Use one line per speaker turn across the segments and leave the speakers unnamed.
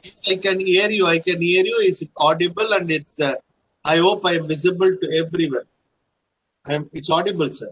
Yes, I can hear you. I can hear you. It's audible and it's. I hope I am visible to everyone. It's audible, sir.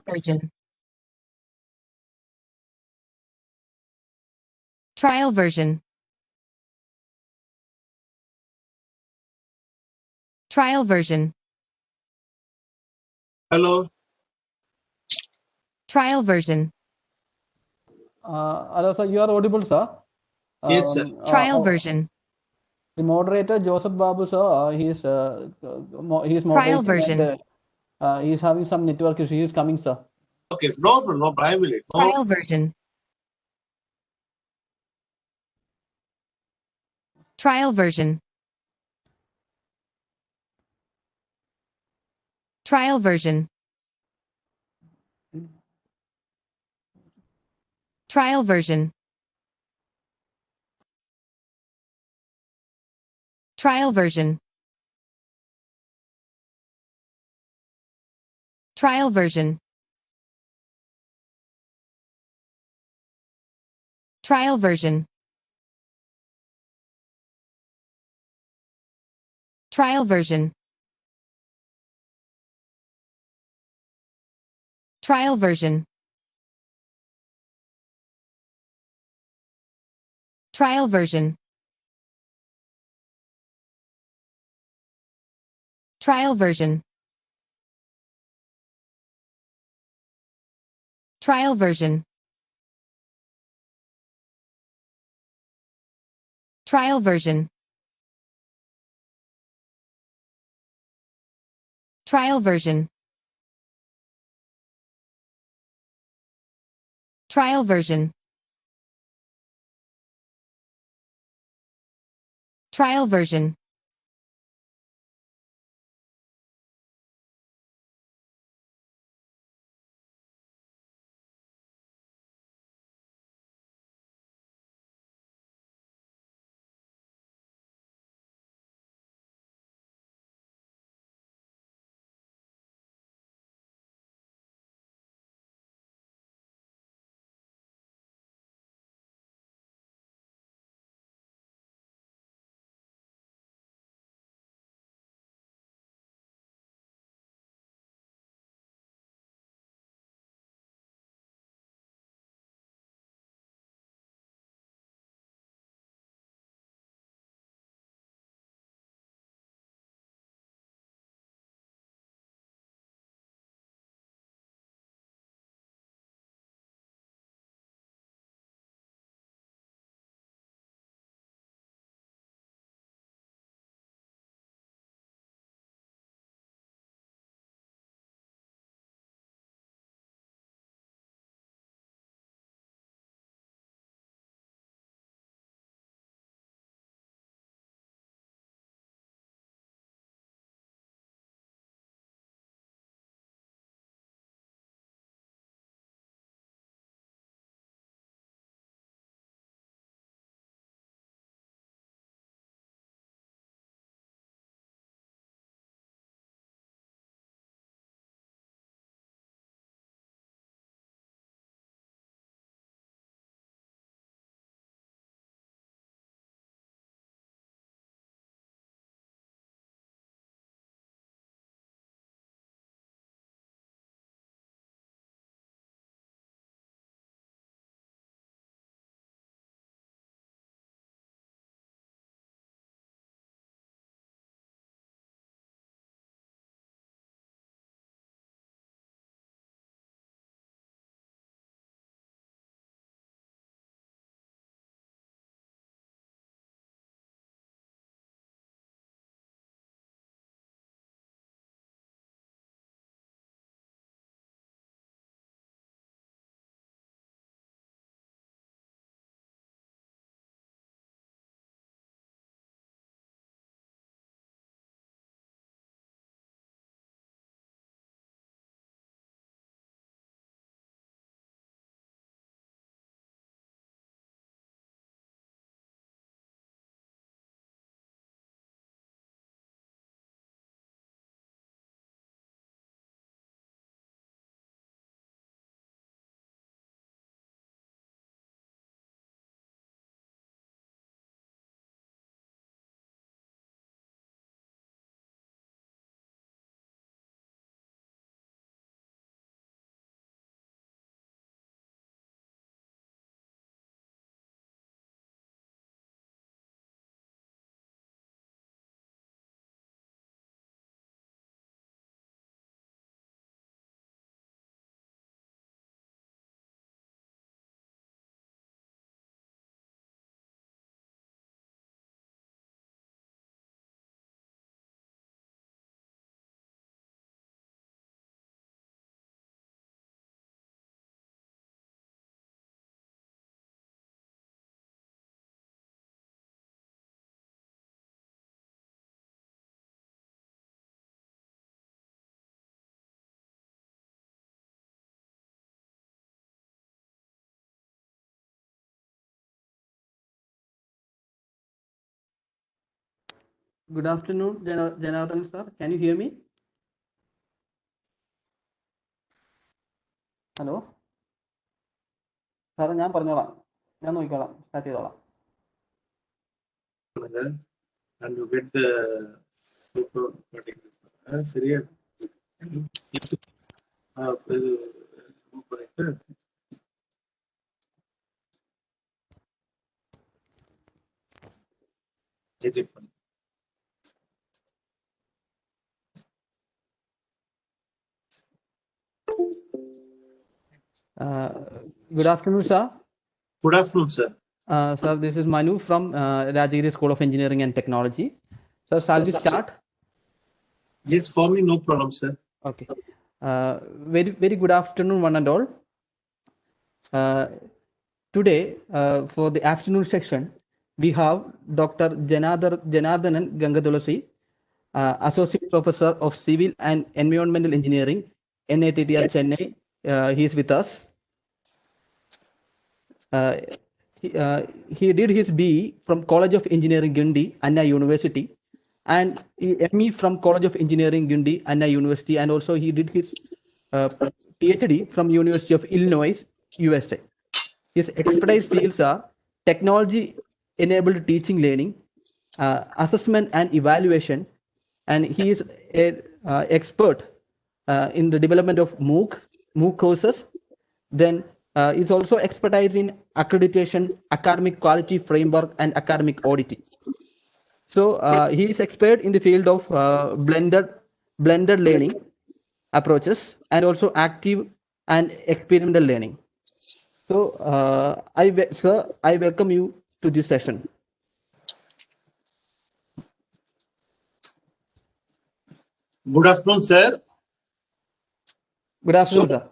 Version. Trial version. Trial version.
Hello.
Trial version.
Hello, sir. You are audible, sir.
Yes, sir.
Trial version.
The moderator Joseph Babu, sir, he's
Trial
moderating
version.
and he's having some network issue. He's coming, sir.
Okay, no problem. No problem. I will. No.
Trial version. Trial version. Trial version. Trial version. Trial version. Trial version. Trial version. Trial version. Trial version. Trial version. Trial version. Trial version. Trial version. Trial version. Trial version. Trial version.
Good afternoon, Janardhan sir. Can you hear me? Hello. സാറേ ഞാൻ പറഞ്ഞോളാം, ഞാൻ നോക്കിക്കോളാം, start ചെയ്തോളാം.
And you get the photo. சரியா?
Good afternoon, sir.
Good afternoon, sir.
Sir, this is Manu from Rajagiri School of Engineering and Technology. Sir, shall we start?
Yes, for me, no problem, sir.
Okay. Very good afternoon, one and all. Today, for the afternoon section, we have Dr. Janardhanan Gangadulasi, Associate Professor of Civil and Environmental Engineering, NITTR Chennai. He is with us. He did his BE from College of Engineering Gundi, Anna University, and ME from College of Engineering Gundi, Anna University, and also he did his PhD from University of Illinois, USA. His expertise fields are technology-enabled teaching learning, assessment and evaluation, and he is an expert in the development of MOOC courses. Then is also expertise in accreditation, academic quality framework, and academic auditing. So he is expert in the field of blended learning approaches and also active and experimental learning. So sir, I welcome you to this session.
Good afternoon, sir.
Good afternoon, sir.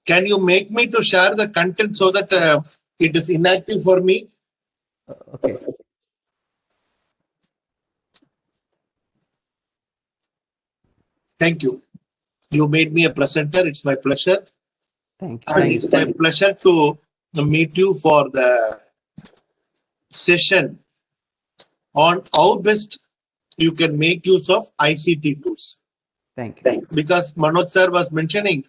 Can you make me to share the content so that it is inactive for me?
Okay.
Thank you. You made me a presenter. It's my pleasure.
Thank you.
And it's my pleasure to meet you for the session on how best you can make use of ICT tools.
Thank you.
Because Manoj sir was mentioning,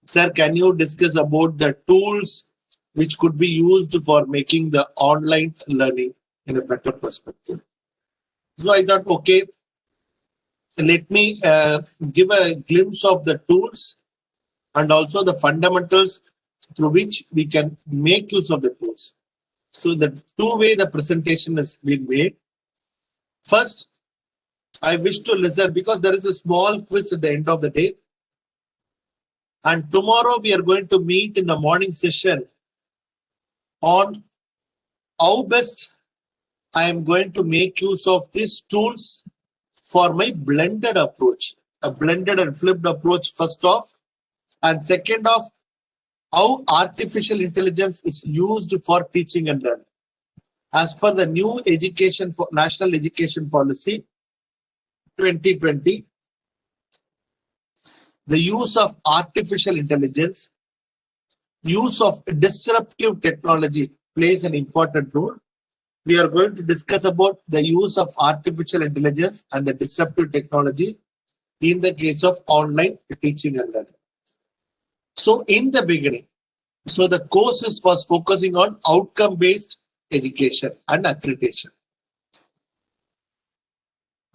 sir, can you discuss about the tools which could be used for making the online learning in a better perspective? So I thought, okay, let me give a glimpse of the tools and also the fundamentals through which we can make use of the tools. So the two-way the presentation has been made. First, I wish to listen because there is a small quiz at the end of the day. And tomorrow we are going to meet in the morning session on how best I am going to make use of these tools for my blended approach, a blended and flipped approach first off, and second off, how artificial intelligence is used for teaching and learning. As per the new National Education Policy 2020, the use of artificial intelligence, use of disruptive technology plays an important role. We are going to discuss about the use of artificial intelligence and the disruptive technology in the case of online teaching and learning. So in the beginning, so the courses was focusing on outcome-based education and accreditation.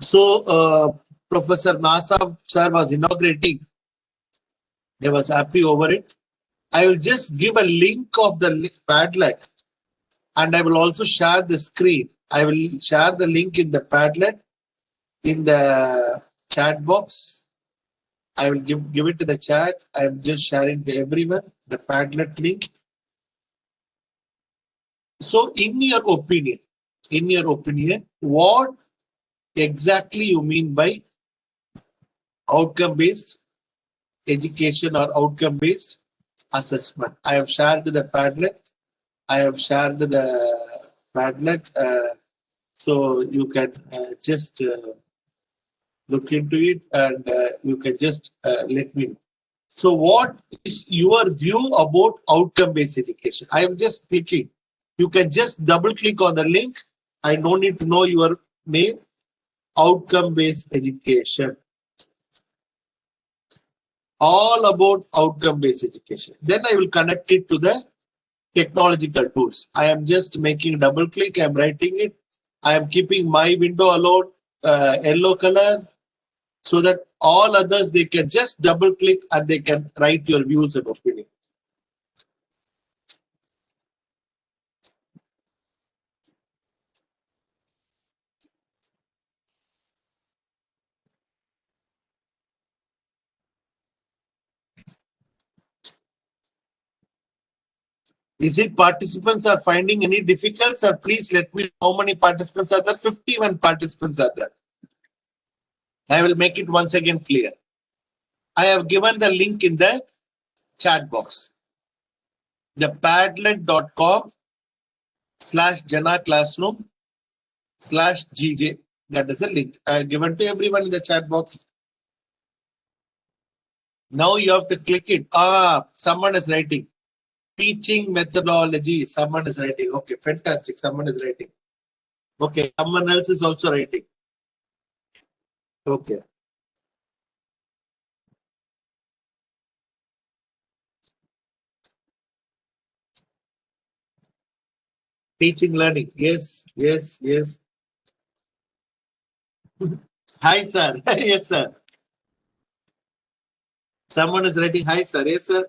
So Professor Nasa sir was inaugurating. They was happy over it. I will just give a link of the Padlet and I will also share the screen. I will share the link in the Padlet in the chat box. I will give it to the chat. I am just sharing to everyone the Padlet link. So in your opinion, what exactly you mean by outcome-based education or outcome-based assessment? I have shared the Padlet. So you can just look into it and you can just let me know. So what is your view about outcome-based education? I am just clicking. You can just double click on the link I don't need to know your name. Outcome-based education. All about outcome-based education. Then I will connect it to the technological tools. I am just making double click. I am writing it. I am keeping my window alone yellow color so that all others, they can just double click and they can write your views and opinions. Is it participants are finding any difficulties, or please let me know how many participants are there? 51 participants are there. I will make it once again clear. I have given the link in the chat box. The padlet.com/Jana Classroom/GJ. That is the link I have given to everyone in the chat box. Now you have to click it. Someone is writing. Teaching methodology. Someone is writing. Okay, fantastic. Someone is writing. Okay, someone else is also writing. Okay. Teaching learning. Yes, yes, yes. Hi, sir. Yes, sir. Someone is writing. Hi, sir. Yes, sir.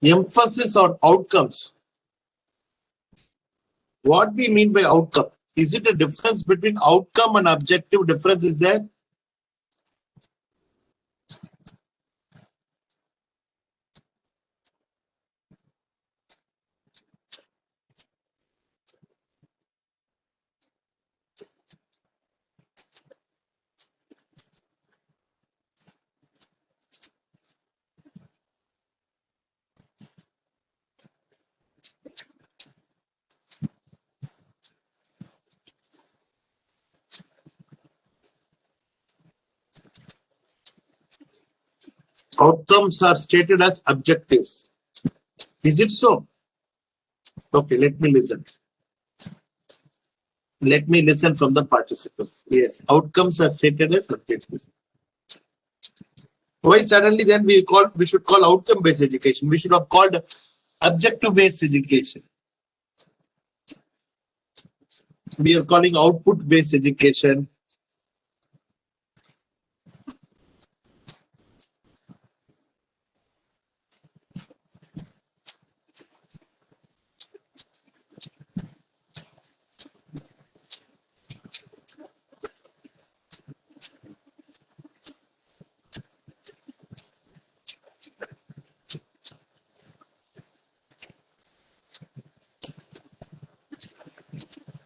Emphasis on outcomes. What we mean by outcome? Is it a difference between outcome and objective? Difference is there? Outcomes are stated as objectives. Is it so? Okay, let me listen. Let me listen from the participants. Yes, outcomes are stated as objectives. Why suddenly then we should call outcome based education? We should have called objective based education. We are calling output based education.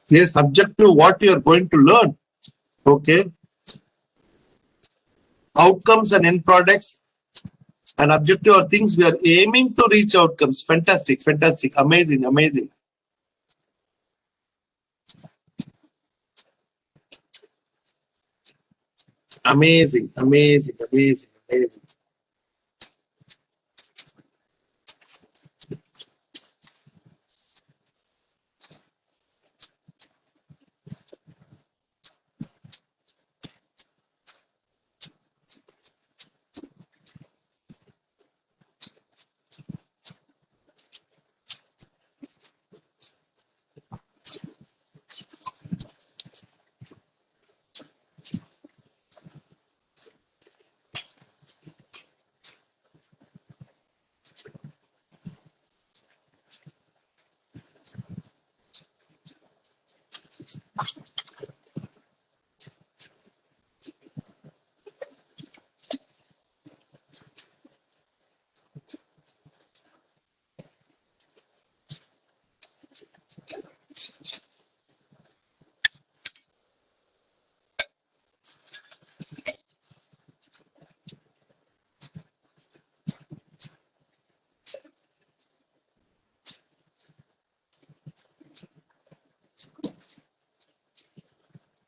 Yes, subject to what you are going to learn. Okay. Outcomes and end products and objective are things we are aiming to reach outcomes. Fantastic, fantastic, amazing, amazing. Amazing, amazing, amazing, amazing.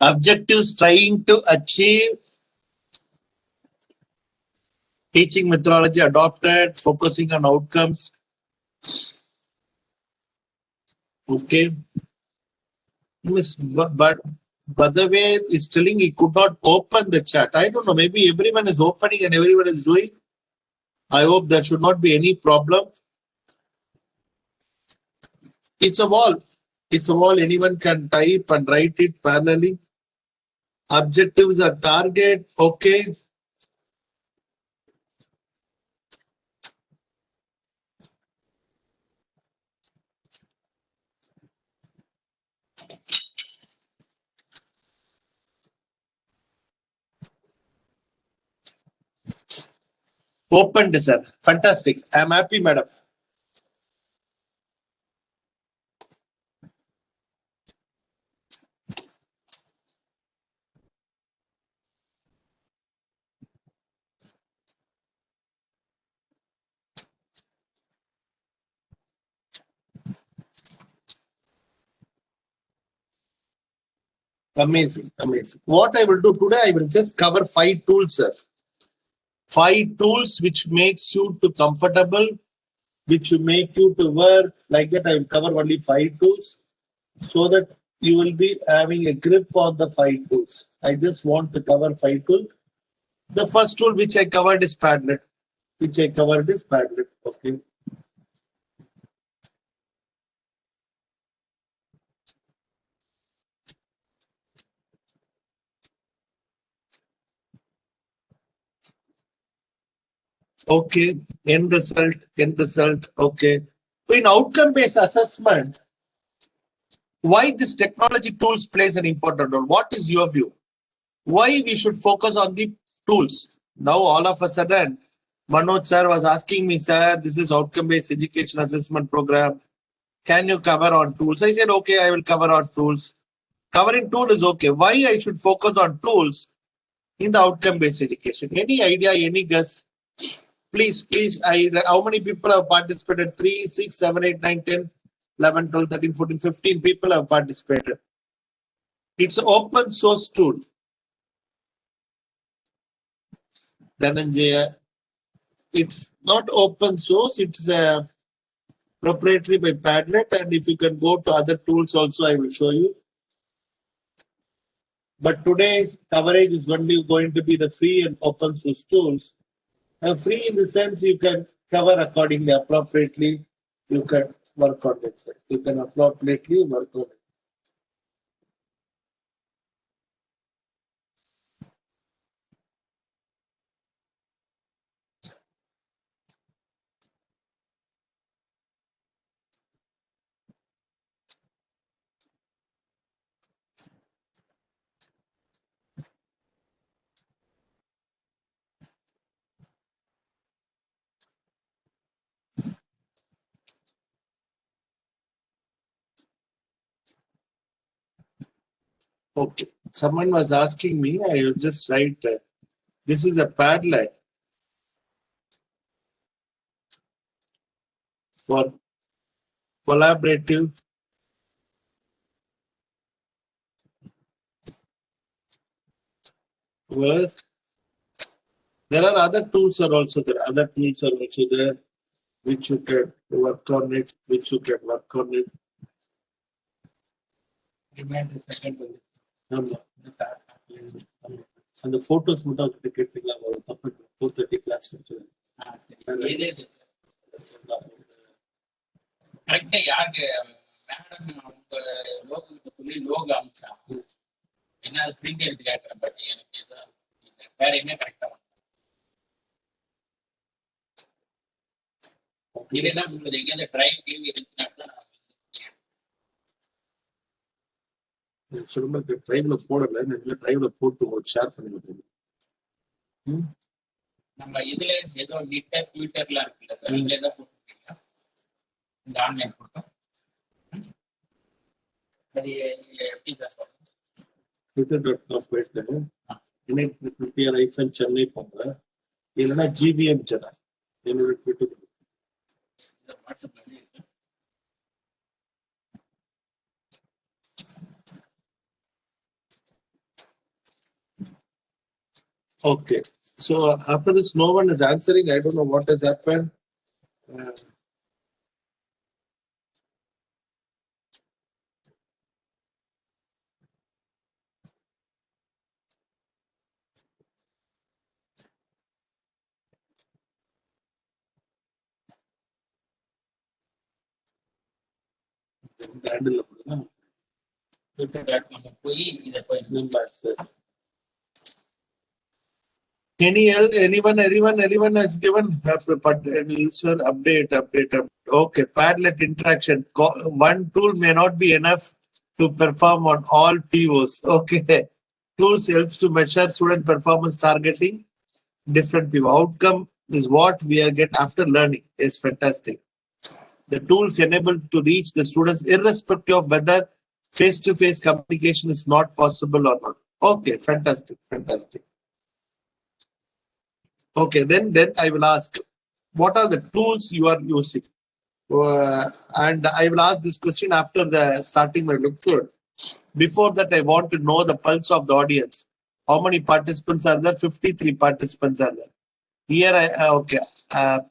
Objectives trying to achieve, teaching methodology adopted, focusing on outcomes. Okay. But the way is telling he could not open the chat. I don't know. Maybe everyone is opening and everyone is doing. I hope there should not be any problem. It's a wall. It's a wall. Anyone can type and write it parallelly. Objectives are target. Okay. Opened, sir. Fantastic. I'm happy, madam. Amazing, amazing. What I will do today, I will just cover 5 tools, sir. 5 tools which makes you to comfortable, which will make you to work like that. I will cover only 5 tools so that you will be having a grip on the 5 tools. I just want to cover 5 tools. The first tool which I covered is Padlet. Okay. Okay, end result. Okay. In outcome-based assessment, why this technology tools plays an important role? What is your view? Why we should focus on the tools? Now all of a sudden, Manoj sir was asking me, sir, this is outcome-based education assessment program. Can you cover on tools? I said, okay, I will cover on tools. Covering tool is okay. Why I should focus on tools in the outcome-based education? Any idea, any guess? Please, how many people have participated? 3, 6, 7, 8, 9, 10, 11, 12, 13, 14, 15 people have participated. It's an open source tool. Dhananjaya, it's not open source, it's a proprietary by Padlet, and if you can go to other tools also, I will show you. But today's coverage is only going to be the free and open source tools. Free in the sense you can cover accordingly, appropriately. You can work on it. Sir. You can appropriately work on it. Okay. Someone was asking me, I will just write, this is a Padlet for collaborative work. There are other tools are also there. Other tools are also there, which you can work on it, which you can work on it. Remind a second. And the photos would have taken 4:30 class.
கரெக்டா யாருக்கு madam அவங்க logo சொல்லி logo அமிச்சா என்ன அது print எடுத்து கேட்கறேன் but எனக்கு எதுவும் வேற என்ன கரெக்டா இது என்ன சொல்றது எங்க டிரைவ் டிவி இருந்துச்சுன்னா
சொல்லுங்க டிரைவ்ல போடல டிரைவ்ல போட்டு ஷேர் பண்ணி
நம்ம இதுல ஏதோ ட்விட்டர் ட்விட்டர்லாம் இருக்குல்ல சார் இதுல ஏதோ போட்டுருக்கீங்களா இந்த ஆன்லைன் போட்டோ சரி எப்படி சார் சொல்றேன்
twitter.com போயிட்டு சென்னை போங்க இல்லைன்னா ஜிபிஎம் சேனல் என்னோட ட்விட்டர்
வாட்ஸ்அப்ல இருக்கு
Okay. So after this, no one is answering. I don't know what has happened.
ட்விட்டர்.com போய் இதை போய்
Anyone has given update. Okay, Padlet interaction. One tool may not be enough to perform on all POs. Okay. Tools helps to measure student performance targeting different PO. Outcome is what we are get after learning. Is fantastic. The tools enable to reach the students irrespective of whether face-to-face communication is not possible or not. Okay, fantastic. Okay, then I will ask, what are the tools you are using? And I will ask this question after the starting my lecture. Before that, I want to know the pulse of the audience. How many participants are there? 53 participants are there. Here,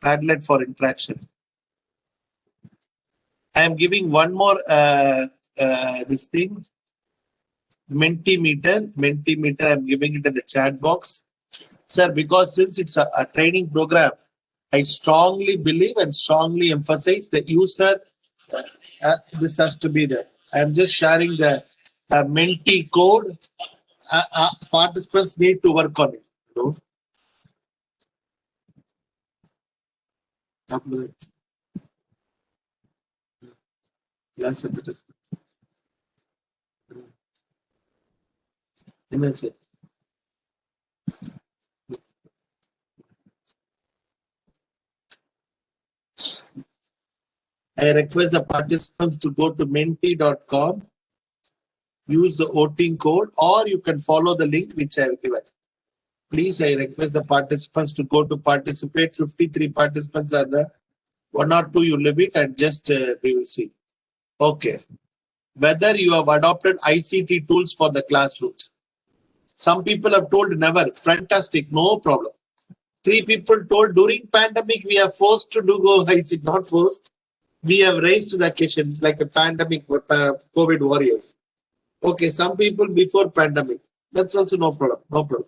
Padlet for interaction. I am giving one more this thing. Mentimeter. I am giving it in the chat box. Sir, because since it's a training program, I strongly believe and strongly emphasize the user. This has to be there. I am just sharing the Menti code. Participants need to work on it. Yes, with it. Imagine. I request the participants to go to menti.com, use the voting code, or you can follow the link which I have given. Please, I request the participants to go to participate. 53 participants are there. 1 or 2 you leave it and just we will see. Okay. Whether you have adopted ICT tools for the classrooms. Some people have told never. Fantastic, no problem. 3 people told during pandemic we are forced to do go ICT, not forced. We have raised the occasion like a pandemic, COVID warriors. Okay, some people before pandemic. That's also no problem.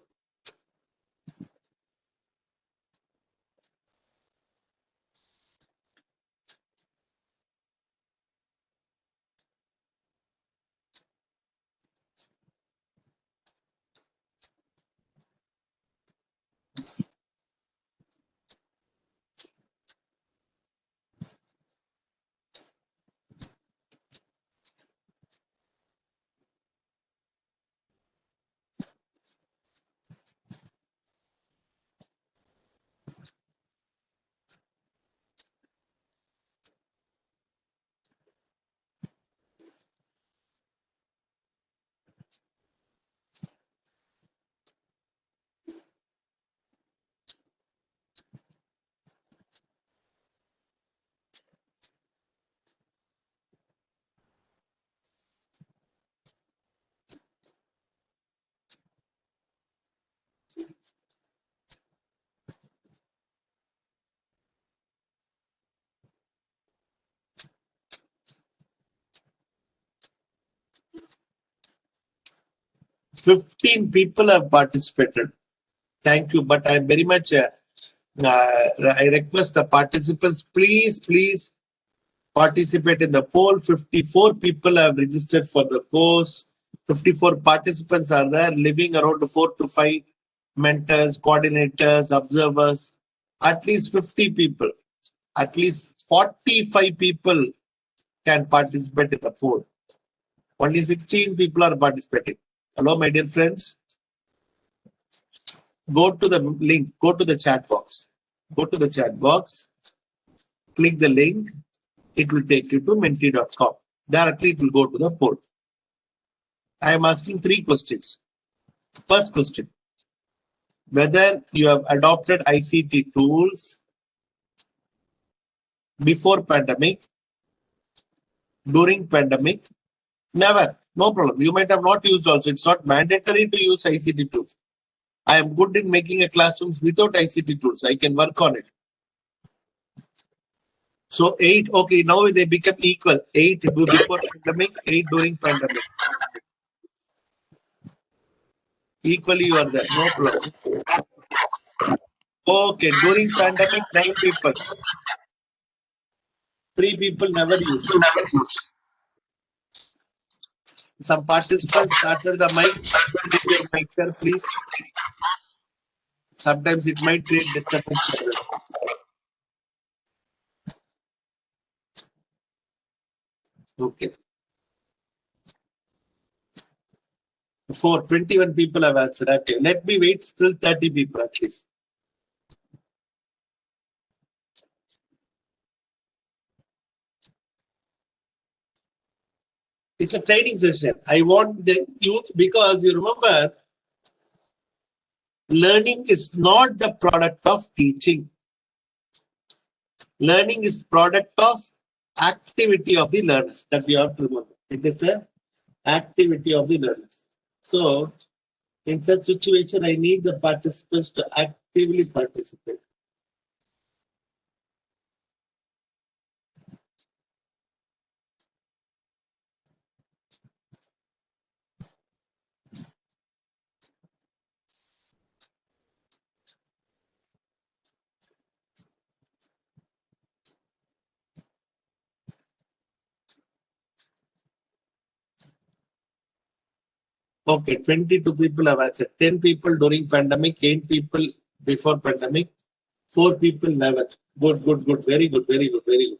15 people have participated. Thank you. But I very much, I request the participants, please participate in the poll. 54 people have registered for the course. 54 participants are there, living around 4 to 5 mentors, coordinators, observers. At least 50 people, at least 45 people can participate in the poll. Only 16 people are participating. Hello, my dear friends. Go to the link, go to the chat box. Go to the chat box, click the link. It will take you to menti.com. Directly, it will go to the poll. I am asking 3 questions. First question, whether you have adopted ICT tools before pandemic, during pandemic. Never, no problem. You might have not used also. It's not mandatory to use ICT tools. I am good in making a classrooms without ICT tools. I can work on it. So 8, okay, now they become equal. 8 before pandemic, 8 during pandemic. Equally you are there, no problem. Okay, during pandemic, 9 people. 3 people never used. Some participants started the mic. Keep your mic, sir, please. Sometimes it might create disturbance. Okay. 21 people have answered. Okay, let me wait till 30 people at least. It's a training session. I want the youth, because you remember, learning is not the product of teaching. Learning is product of activity of the learners. That you have to remember. It is the activity of the learners. So, in such situation, I need the participants to actively participate. Okay, 22 people have answered. 10 people during pandemic, 8 people before pandemic, 4 people never. Good, good, good. Very good, very good, very good.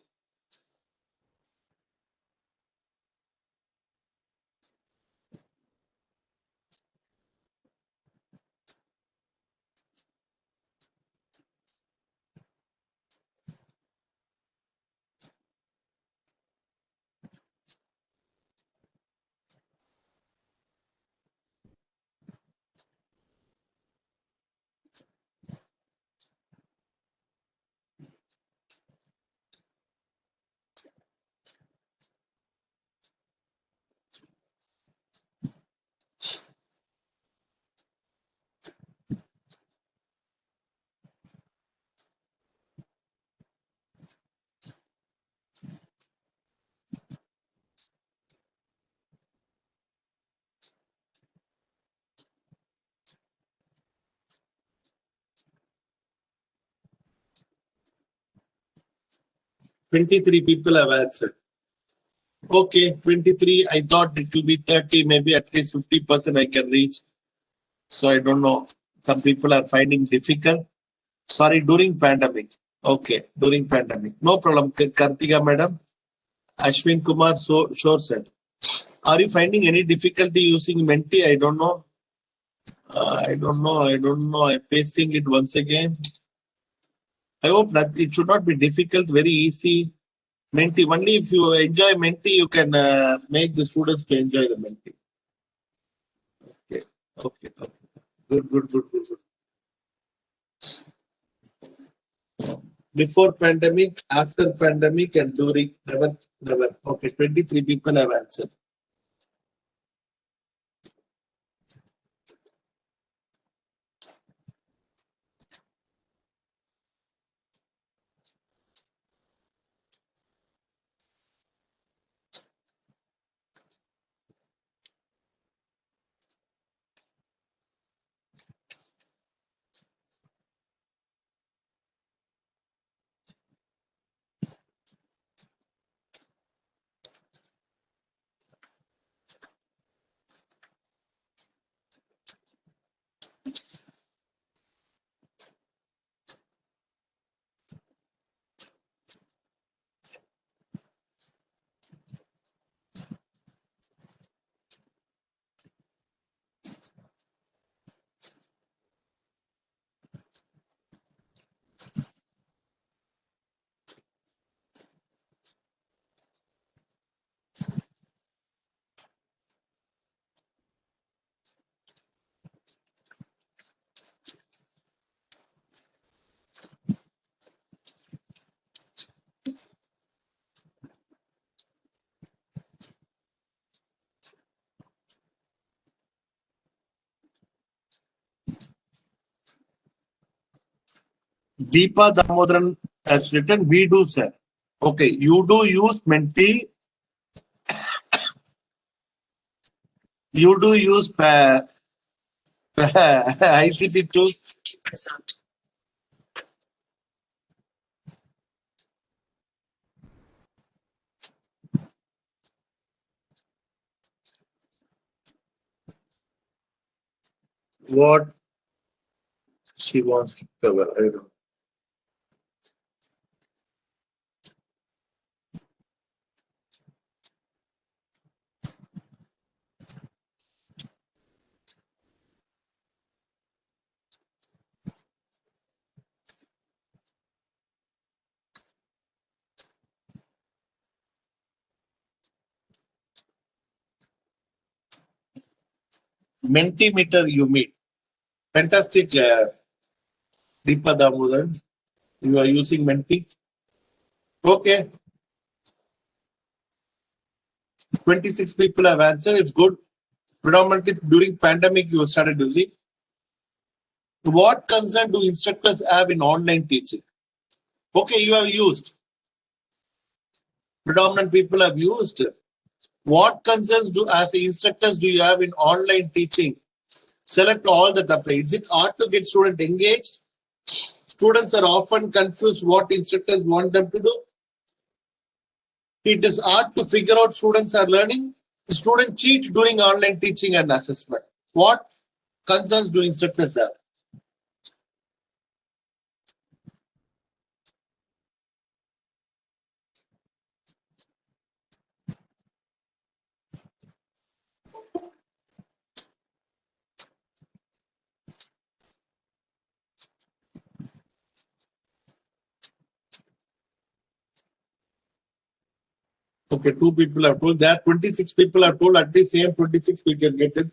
Twenty-three people have answered. Okay, 23. I thought it will be 30, maybe at least 50% I can reach. So I don't know. Some people are finding difficult. Sorry, during pandemic. Okay, during pandemic. No problem. Kartika madam, Ashwin Kumar, so sure sir. Are you finding any difficulty using Menti? I don't know. I don't know. I'm pasting it once again. I hope that it should not be difficult, very easy. Menti, only if you enjoy Menti, you can make the students to enjoy the Menti. Okay, okay, okay. Good. Before pandemic, after pandemic, and during, never. Okay, 23 people have answered. Deepa Damodaran has written, we do, sir. Okay, you do use Menti. You do use ICT tools. What she wants to cover, I don't know. Mentimeter you meet. Fantastic, Deepa Damodaran. You are using Menti. Okay. 26 people have answered. It's good. Predominantly during pandemic, you started using. What concern do instructors have in online teaching? Okay, you have used. Predominant people have used. What concerns do as instructors do you have in online teaching? Select all that apply. Is it hard to get students engaged? Students are often confused what instructors want them to do. It is hard to figure out students are learning. Students cheat during online teaching and assessment. What concerns do instructors have? Okay, 2 people have told. There are 26 people have told. At least same 26 we can get it.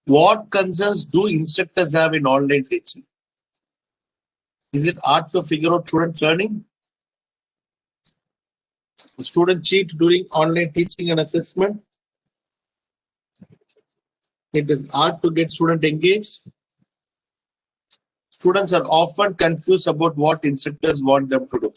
What concerns do instructors have in online teaching? Is it hard to figure out student learning? Student cheat during online teaching and assessment? It is hard to get student engaged. Students are often confused about what instructors want them to do.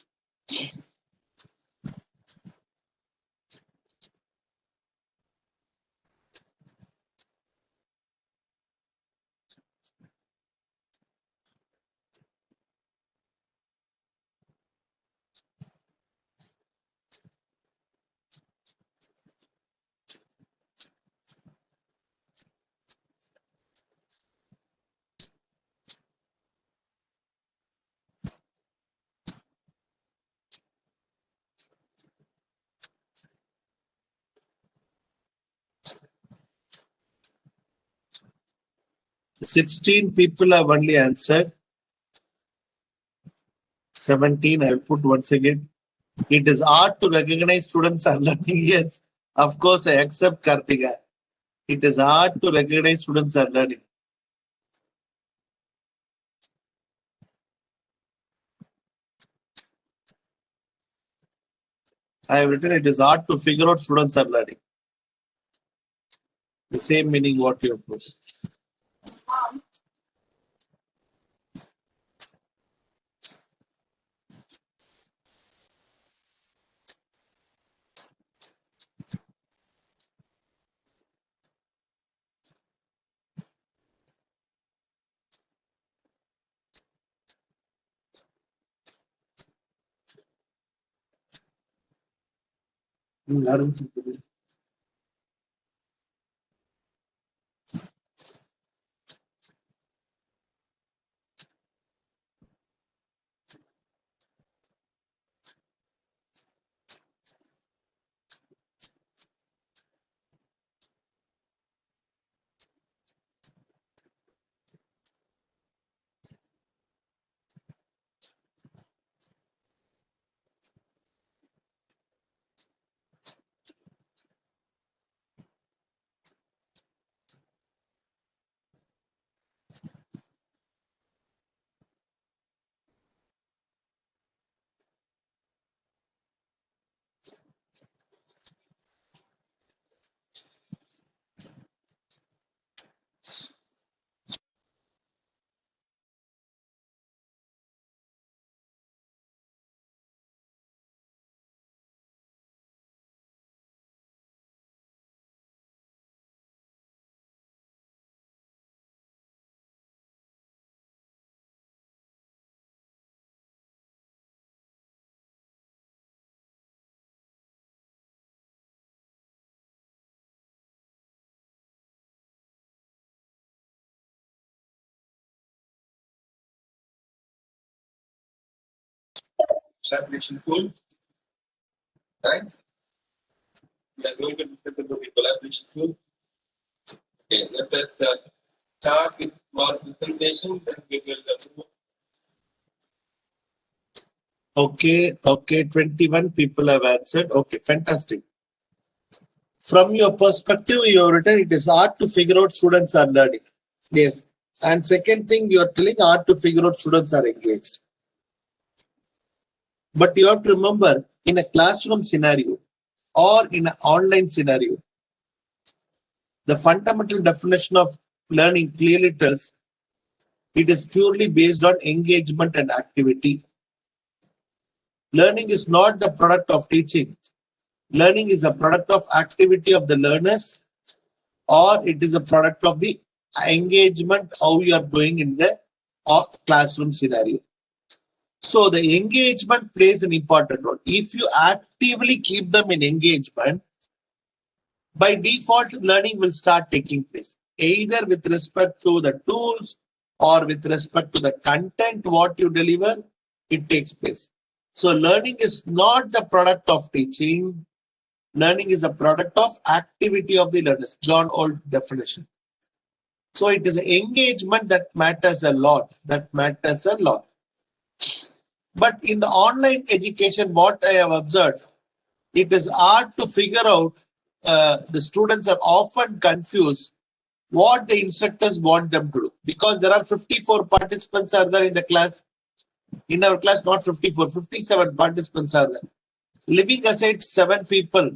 The 16 people have only answered. 17, I'll put once again. It is hard to recognize students are learning. Yes, of course, I accept Kartika. It is hard to recognize students are learning. I have written it is hard to figure out students are learning. The same meaning what you have put.
Collaboration tool, right? We are going to discuss about the collaboration tool. Okay, let us start with our presentation, then we will move.
Okay, 21 people have answered. Okay, fantastic. From your perspective, you have written it is hard to figure out students are learning. Yes. And second thing, you are telling hard to figure out students are engaged. But you have to remember, in a classroom scenario or in an online scenario, the fundamental definition of learning clearly tells it is purely based on engagement and activity. Learning is not the product of teaching. Learning is a product of activity of the learners, or it is a product of the engagement, how you are doing in the classroom scenario. So the engagement plays an important role. If you actively keep them in engagement, by default, learning will start taking place, either with respect to the tools or with respect to the content, what you deliver, it takes place. So learning is not the product of teaching. Learning is a product of activity of the learners. John Old definition. So it is engagement that matters a lot. That matters a lot. But in the online education, what I have observed, it is hard to figure out. The students are often confused what the instructors want them to do, because there are 54 participants are there in the class. In our class, not 54, 57 participants are there. Leaving aside 7 people,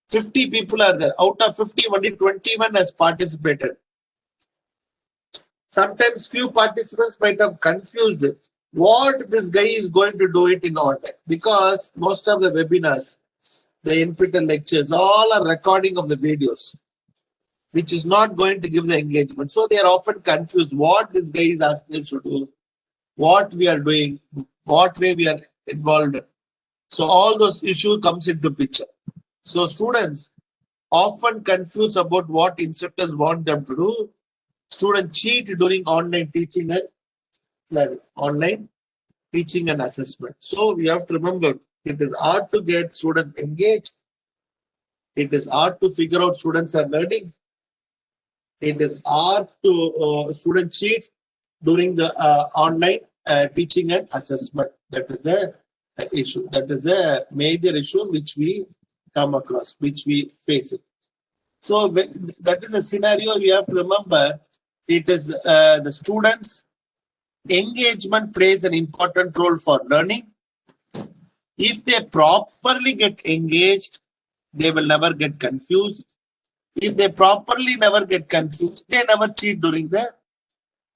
50 people are there. Out of 50, only 21 has participated. Sometimes few participants might have confused what this guy is going to do it in online, because most of the webinars, the NPTEL lectures, all are recording of the videos, which is not going to give the engagement. So they are often confused what this guy is asking us to do, what we are doing, what way we are involved in. So all those issues comes into picture. So students often confused about what instructors want them to do. Students cheat during online teaching and learning, online teaching and assessment. So we have to remember, it is hard to get students engaged. It is hard to figure out students are learning. It is hard to student cheat during the online teaching and assessment. That is the issue. That is the major issue which we come across, which we face it. So that is a scenario we have to remember. It is the students' engagement plays an important role for learning. If they properly get engaged, they will never get confused. If they properly never get confused, they never cheat during the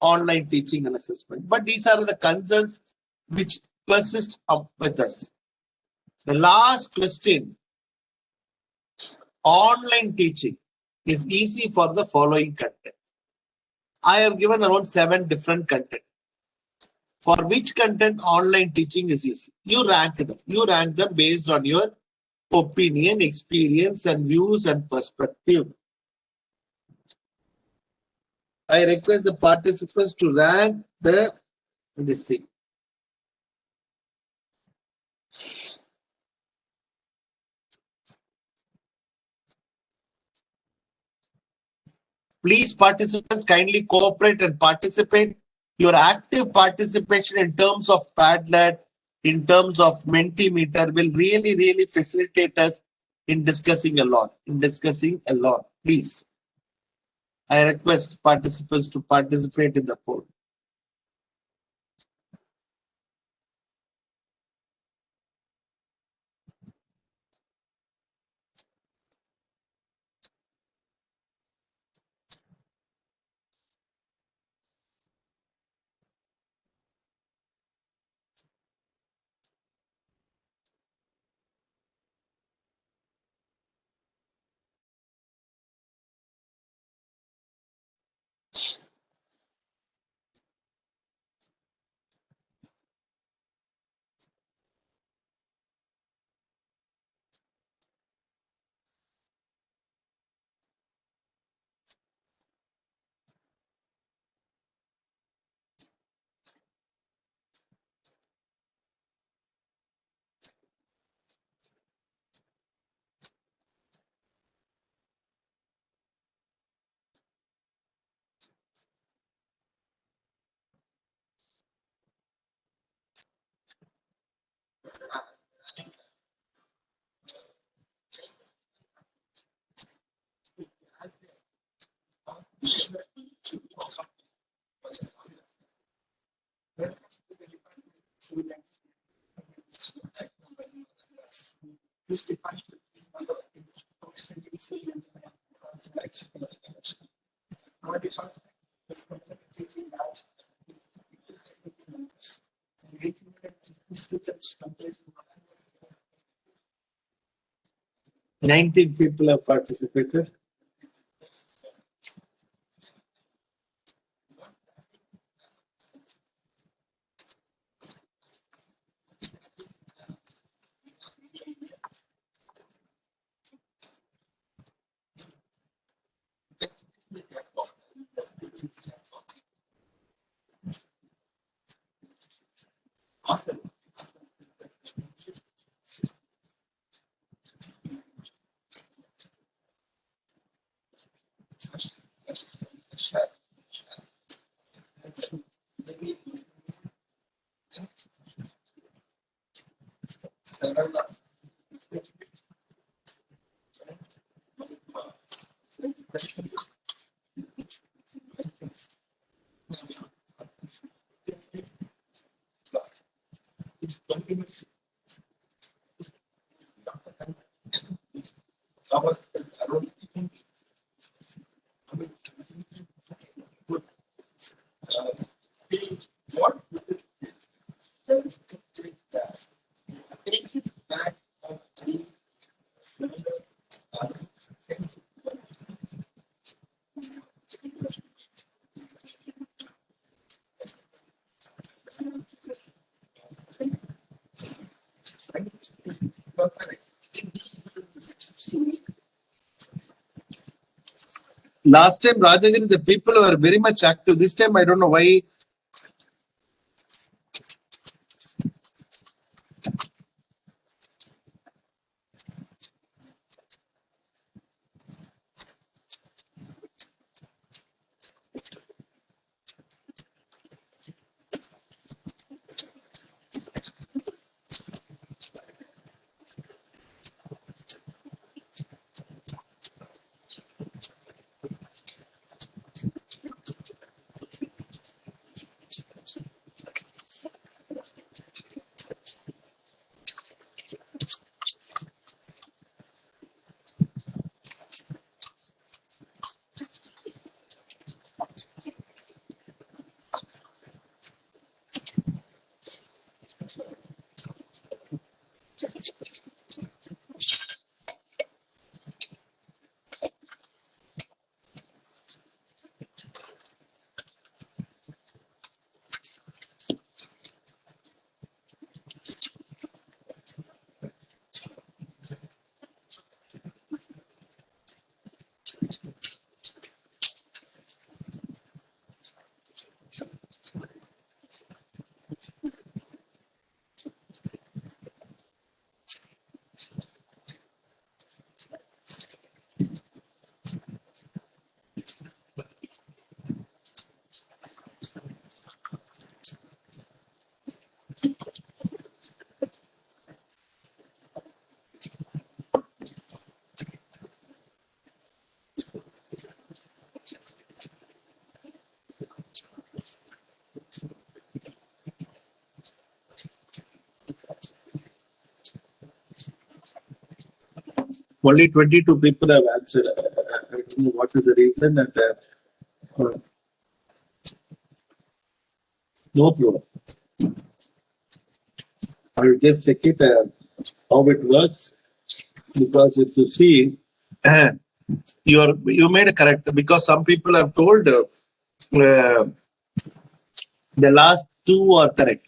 online teaching and assessment. But these are the concerns which persist up with us. The last question, online teaching is easy for the following content. I have given around 7 different content. For which content online teaching is easy? You rank them. You rank them based on your opinion, experience, and views and perspective. I request the participants to rank this thing. Please, participants, kindly cooperate and participate. Your active participation in terms of Padlet, in terms of Mentimeter will really, really facilitate us in discussing a lot. Please. I request participants to participate in the poll. Nineteen people have participated. Last time, Rajagiri, the people were very much active. This time, I don't know why. Only 22 people have answered. I don't know what is the reason. And no problem. I will just check it how it works, because if you see, you made a correct, because some people have told the last two are correct.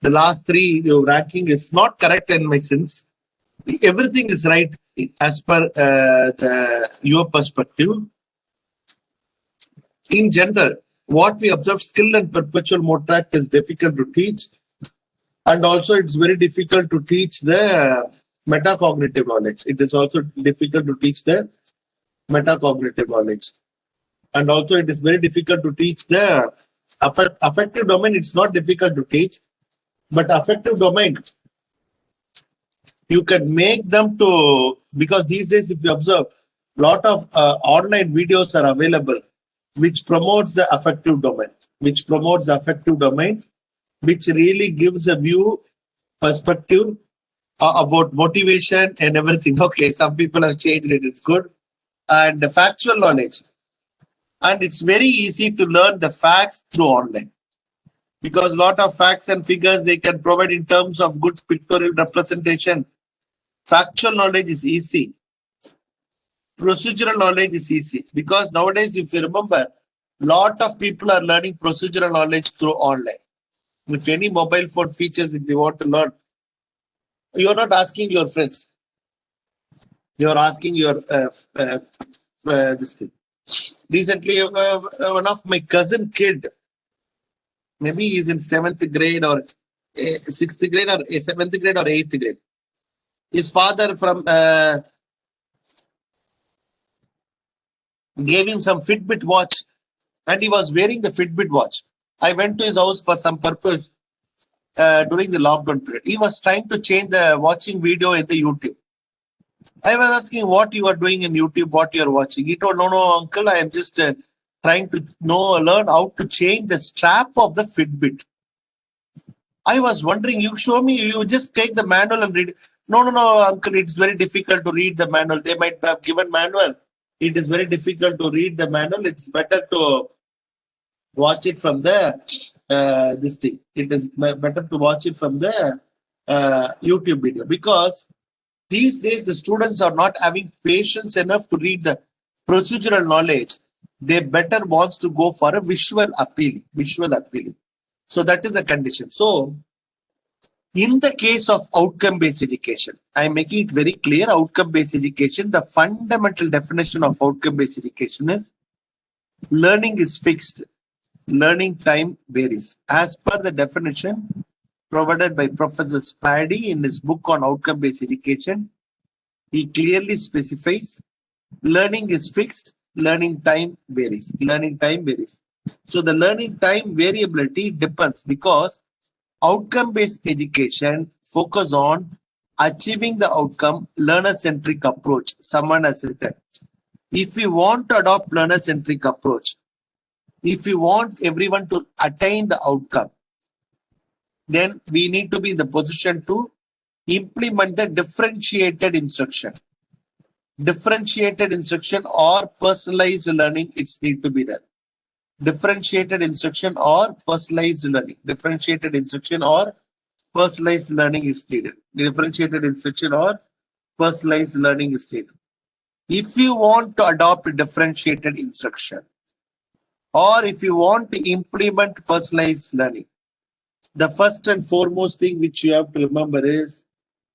The last three, your ranking is not correct in my sense. Everything is right as per your perspective. In general, what we observe, skill and perpetual mode track is difficult to teach. And also it's very difficult to teach the metacognitive knowledge. It is also difficult to teach the metacognitive knowledge. And also it is very difficult to teach the affective domain. It's not difficult to teach, but affective domain, you can make them to, because these days if you observe, lot of online videos are available which promotes the affective domain, which really gives a view, perspective about motivation and everything. Okay, some people have changed it, it's good. And the factual knowledge. And it's very easy to learn the facts through online, because a lot of facts and figures they can provide in terms of good pictorial representation. Factual knowledge is easy. Procedural knowledge is easy, because nowadays, if you remember, lot of people are learning procedural knowledge through online. If any mobile phone features, if you want to learn, you're not asking your friends. You're asking your this thing. Recently, one of my cousin kid, maybe he's in 7th grade or 6th grade or 7th grade or 8th grade. His father from gave him some Fitbit watch, and he was wearing the Fitbit watch. I went to his house for some purpose during the lockdown period. He was trying to change the watching video in the YouTube. I was asking what you are doing in YouTube, what you are watching. He told, no, uncle, I am just trying to learn how to change the strap of the Fitbit. I was wondering, you show me, you just take the manual and read. No, uncle, it's very difficult to read the manual. They might have given manual. It is very difficult to read the manual. It's better to watch it from the this thing. It is better to watch it from the YouTube video, because these days the students are not having patience enough to read the procedural knowledge. They better wants to go for a visual appealing. So that is the condition. So in the case of outcome-based education, I am making it very clear, outcome-based education, the fundamental definition of outcome-based education is learning is fixed, learning time varies. As per the definition provided by Professor Spady in his book on outcome-based education, he clearly specifies learning is fixed, learning time varies. So the learning time variability depends, because outcome-based education focus on achieving the outcome, learner-centric approach. Someone has written, if we want to adopt learner-centric approach, if we want everyone to attain the outcome, then we need to be in the position to implement the differentiated instruction. Differentiated instruction or personalized learning, it's need to be there. Differentiated instruction or personalized learning. Differentiated instruction or personalized learning is needed. Differentiated instruction or personalized learning is needed. If you want to adopt a differentiated instruction, or if you want to implement personalized learning, the first and foremost thing which you have to remember is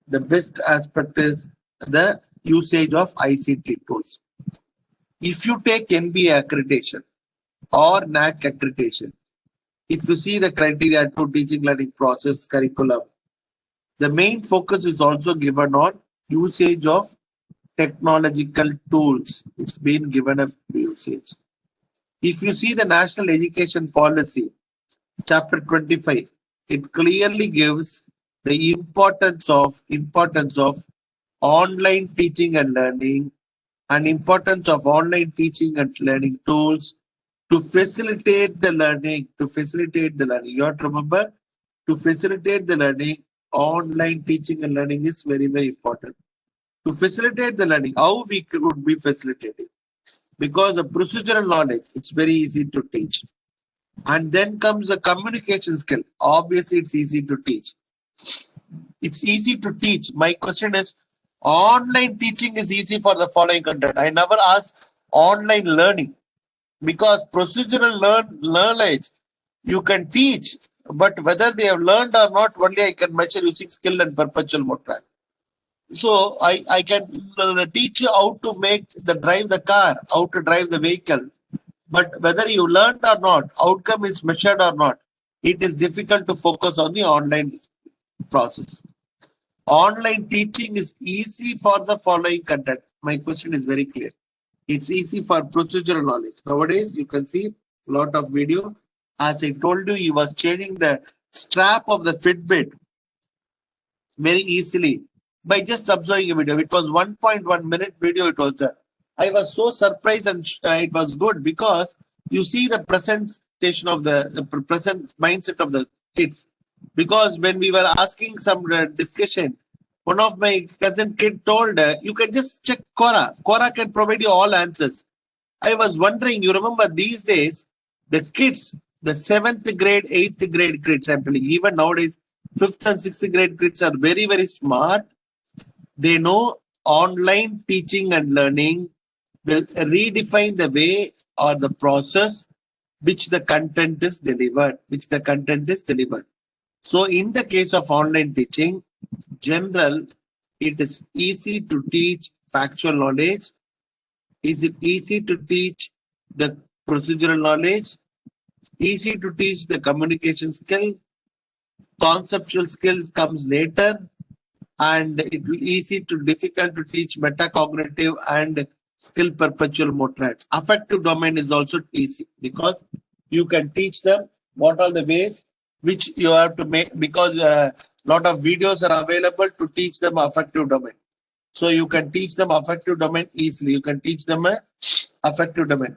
the best aspect is the usage of ICT tools. If you take NBA accreditation or NAC accreditation, if you see the criteria to teaching learning process curriculum, the main focus is also given on usage of technological tools. It's been given a usage. If you see the National Education Policy, Chapter 25, it clearly gives the importance of online teaching and learning and importance of online teaching and learning tools to facilitate the learning. You have to remember, to facilitate the learning, online teaching and learning is very, very important. To facilitate the learning, how we could be facilitating? Because the procedural knowledge, it's very easy to teach. And then comes the communication skill. Obviously, it's easy to teach. It's easy to teach. My question is, online teaching is easy for the following content. I never asked online learning, because procedural knowledge you can teach, but whether they have learned or not, only I can measure using skill and perpetual mode track. So I can teach you how to drive the car, how to drive the vehicle, but whether you learned or not, outcome is measured or not, it is difficult to focus on the online process. Online teaching is easy for the following content. My question is very clear. It's easy for procedural knowledge. Nowadays, you can see a lot of video. As I told you, he was changing the strap of the Fitbit very easily by just observing a video. It was 1.1 minute video. It was there. I was so surprised, and it was good because you see the presentation of the present mindset of the kids. Because when we were asking some discussion, one of my cousin kid told, you can just check Quora. Quora can provide you all answers. I was wondering, you remember these days, the kids, the 7th grade, 8th grade kids, I'm telling you, even nowadays, 5th and 6th grade kids are very, very smart. They know online teaching and learning will redefine the way or the process which the content is delivered, So in the case of online teaching, general, it is easy to teach factual knowledge. Is it easy to teach the procedural knowledge? Easy to teach the communication skill. Conceptual skills comes later, and it will easy to difficult to teach metacognitive and skill perpetual mode tracks. Affective domain is also easy because you can teach them what are the ways which you have to make, because a lot of videos are available to teach them affective domain. So you can teach them affective domain easily. You can teach them a affective domain.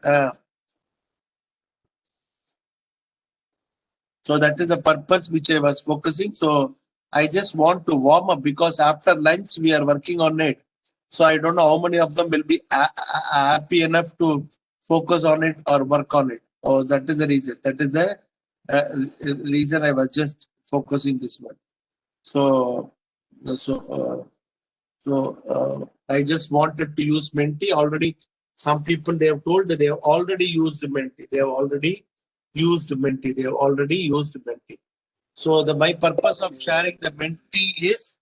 So that is the purpose which I was focusing. So I just want to warm up because after lunch we are working on it. So I don't know how many of them will be happy enough to focus on it or work on it. Oh, that is the reason. That is the reason I was just focusing this one. So I just wanted to use Menti. Already some people, they have told that they have already used Menti. They have already used Menti. So my purpose of sharing the Menti is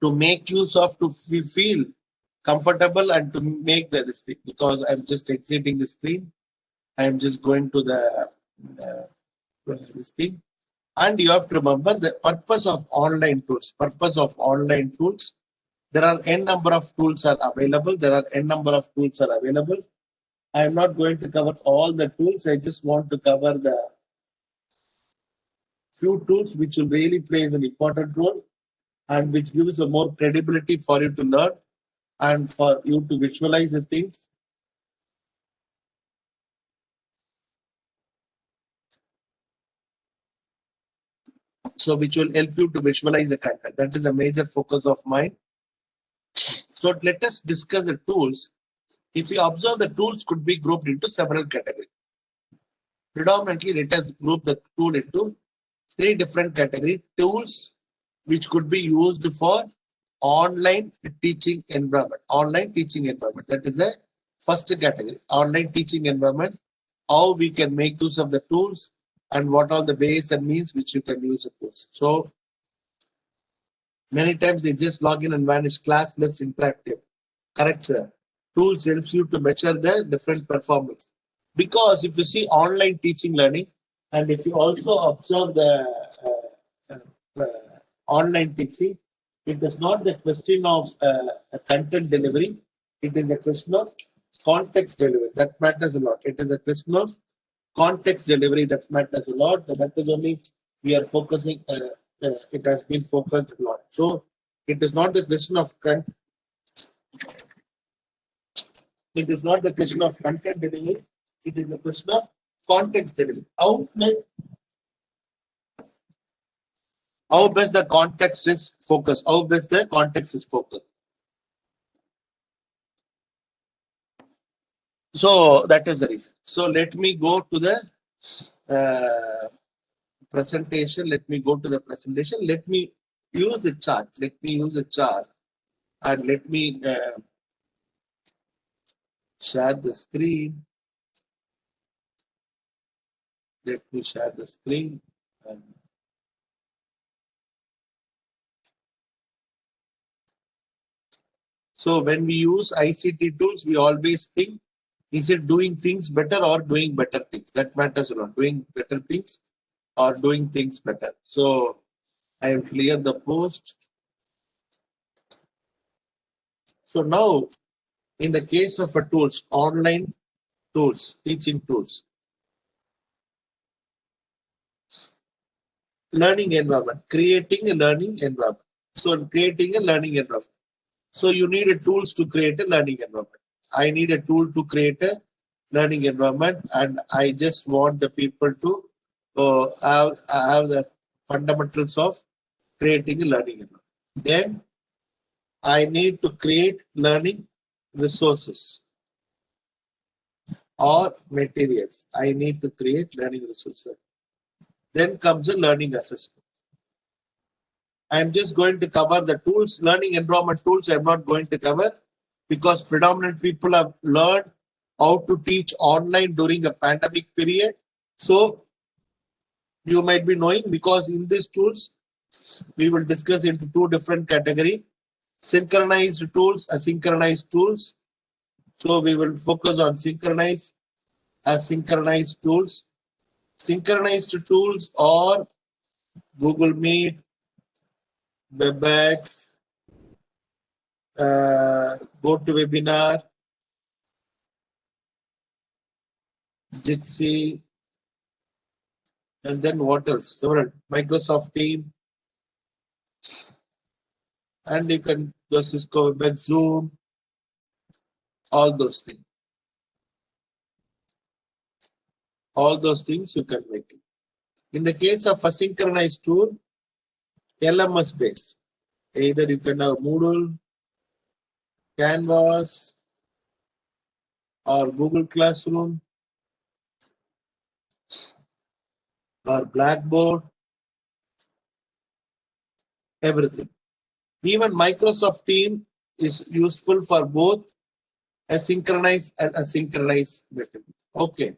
to make use of, to feel comfortable and to make this thing, because I'm just exiting the screen. I'm just going to this thing. And you have to remember the purpose of online tools. There are n number of tools are available. I'm not going to cover all the tools. I just want to cover the few tools which will really play an important role and which gives a more credibility for you to learn and for you to visualize the things. So which will help you to visualize the content. That is a major focus of mine. So let us discuss the tools. If you observe, the tools could be grouped into several categories. Predominantly, let us group the tool into 3 different categories. Tools which could be used for online teaching environment. That is the first category. Online teaching environment. How we can make use of the tools and what are the ways and means which you can use the tools. So many times they just log in and vanish, classless, interactive. Correct, sir? Tools helps you to measure the different performance. Because if you see online teaching learning, and if you also observe the online teaching, it is not the question of content delivery. It is the question of context delivery. That matters a lot. It is the question of context delivery that matters a lot. That is only we are focusing. It has been focused a lot. So it is not the question of it is not the question of content delivery. It is the question of context delivery. How best the context is focused. How best the context is focused. So that is the reason. So let me go to the presentation. Let me go to the presentation. Let me use the chart. Let me use the chart and let me share the screen. Let me share the screen. So when we use ICT tools, we always think, is it doing things better or doing better things? That matters a lot. Doing better things or doing things better. So I will clear the post. So now, in the case of a tools, online tools, teaching tools, learning environment, creating a learning environment. So creating a learning environment. So you need a tools to create a learning environment. I need a tool to create a learning environment, and I just want the people to have the fundamentals of creating a learning environment. Then I need to create learning resources or materials. I need to create learning resources. Then comes a learning assessment. I'm just going to cover the tools, learning environment tools. I'm not going to cover because predominant people have learned how to teach online during a pandemic period. So you might be knowing, because in these tools, we will discuss into two different categories: synchronized tools, asynchronized tools. So we will focus on synchronized, asynchronized tools. Synchronized tools or Google Meet, WebEx, GoToWebinar, Jitsi, and then what else? Several Microsoft Team, and you can do Cisco WebEx, Zoom, all those things. All those things you can make it. In the case of a synchronized tool, LMS based, either you can have Moodle, Canvas, or Google Classroom, or Blackboard, everything. Even Microsoft Team is useful for both asynchronized and asynchronized method. Okay.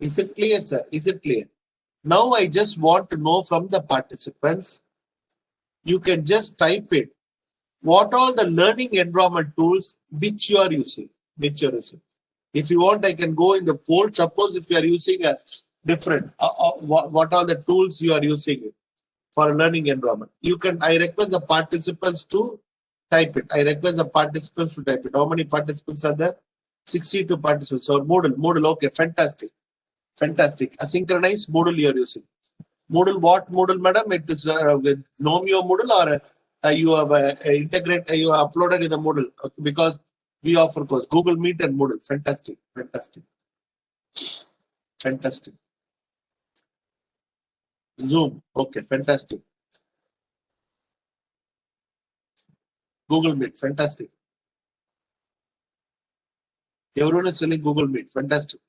Is it clear, sir? Is it clear? Now I just want to know from the participants, you can just type it. What are the learning environment tools which you are using? Which you are using. If you want, I can go in the poll. Suppose if you are using a different, what are the tools you are using for a learning environment? You can. I request the participants to type it. I request the participants to type it. How many participants are there? 62 participants. Or Moodle. Okay, fantastic. Fantastic. Asynchronized Moodle you are using. Moodle, what Moodle, madam? It is with Nomio Moodle, or you have integrate, you have uploaded in the Moodle, okay, because we offer course Google Meet and Moodle. Fantastic, fantastic, fantastic. Zoom, okay, fantastic. Google Meet, fantastic. Everyone is selling Google Meet, fantastic.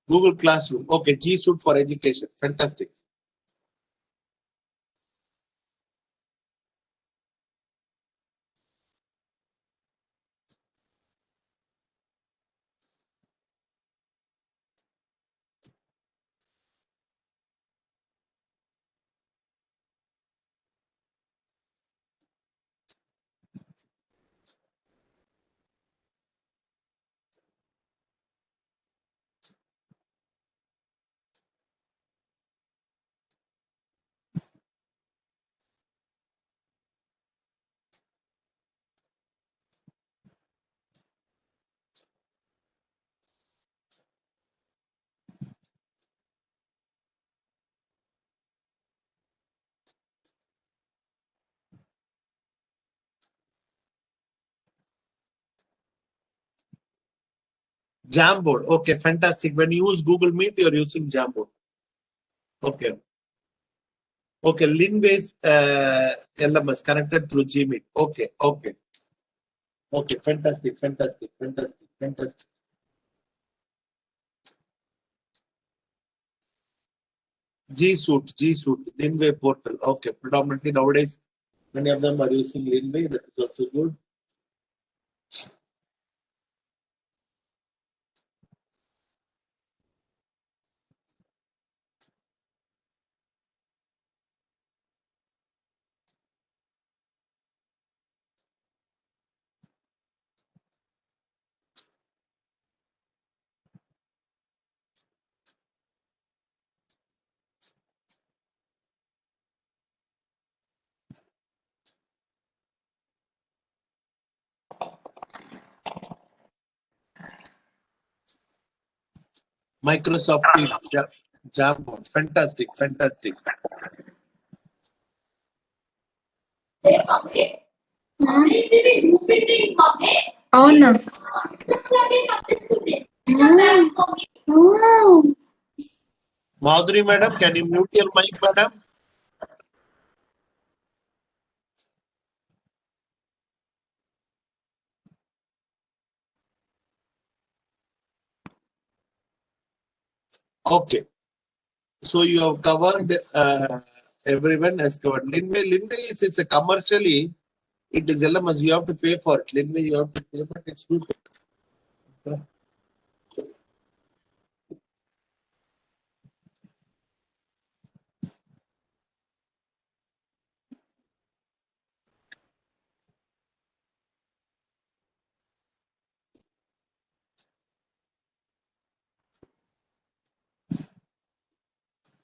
Google Classroom, okay. G Suite for education, fantastic. Jamboard. Okay, fantastic. When you use Google Meet, you're using Jamboard. Okay. Okay, Linways LMS connected through Gmeet. Okay, okay. Okay, fantastic, fantastic, fantastic, fantastic. G Suite, Linway portal. Okay, predominantly nowadays, many of them are using Linway. That is also good. Microsoft Teams, Jamboard. Fantastic, fantastic.
అవునా
Madhuri madam, can you mute your mic, madam? Okay. So you have covered, everyone has covered. Linway is, it's a commercially, it is LMS, you have to pay for it. Linway, you have to pay, but it's good.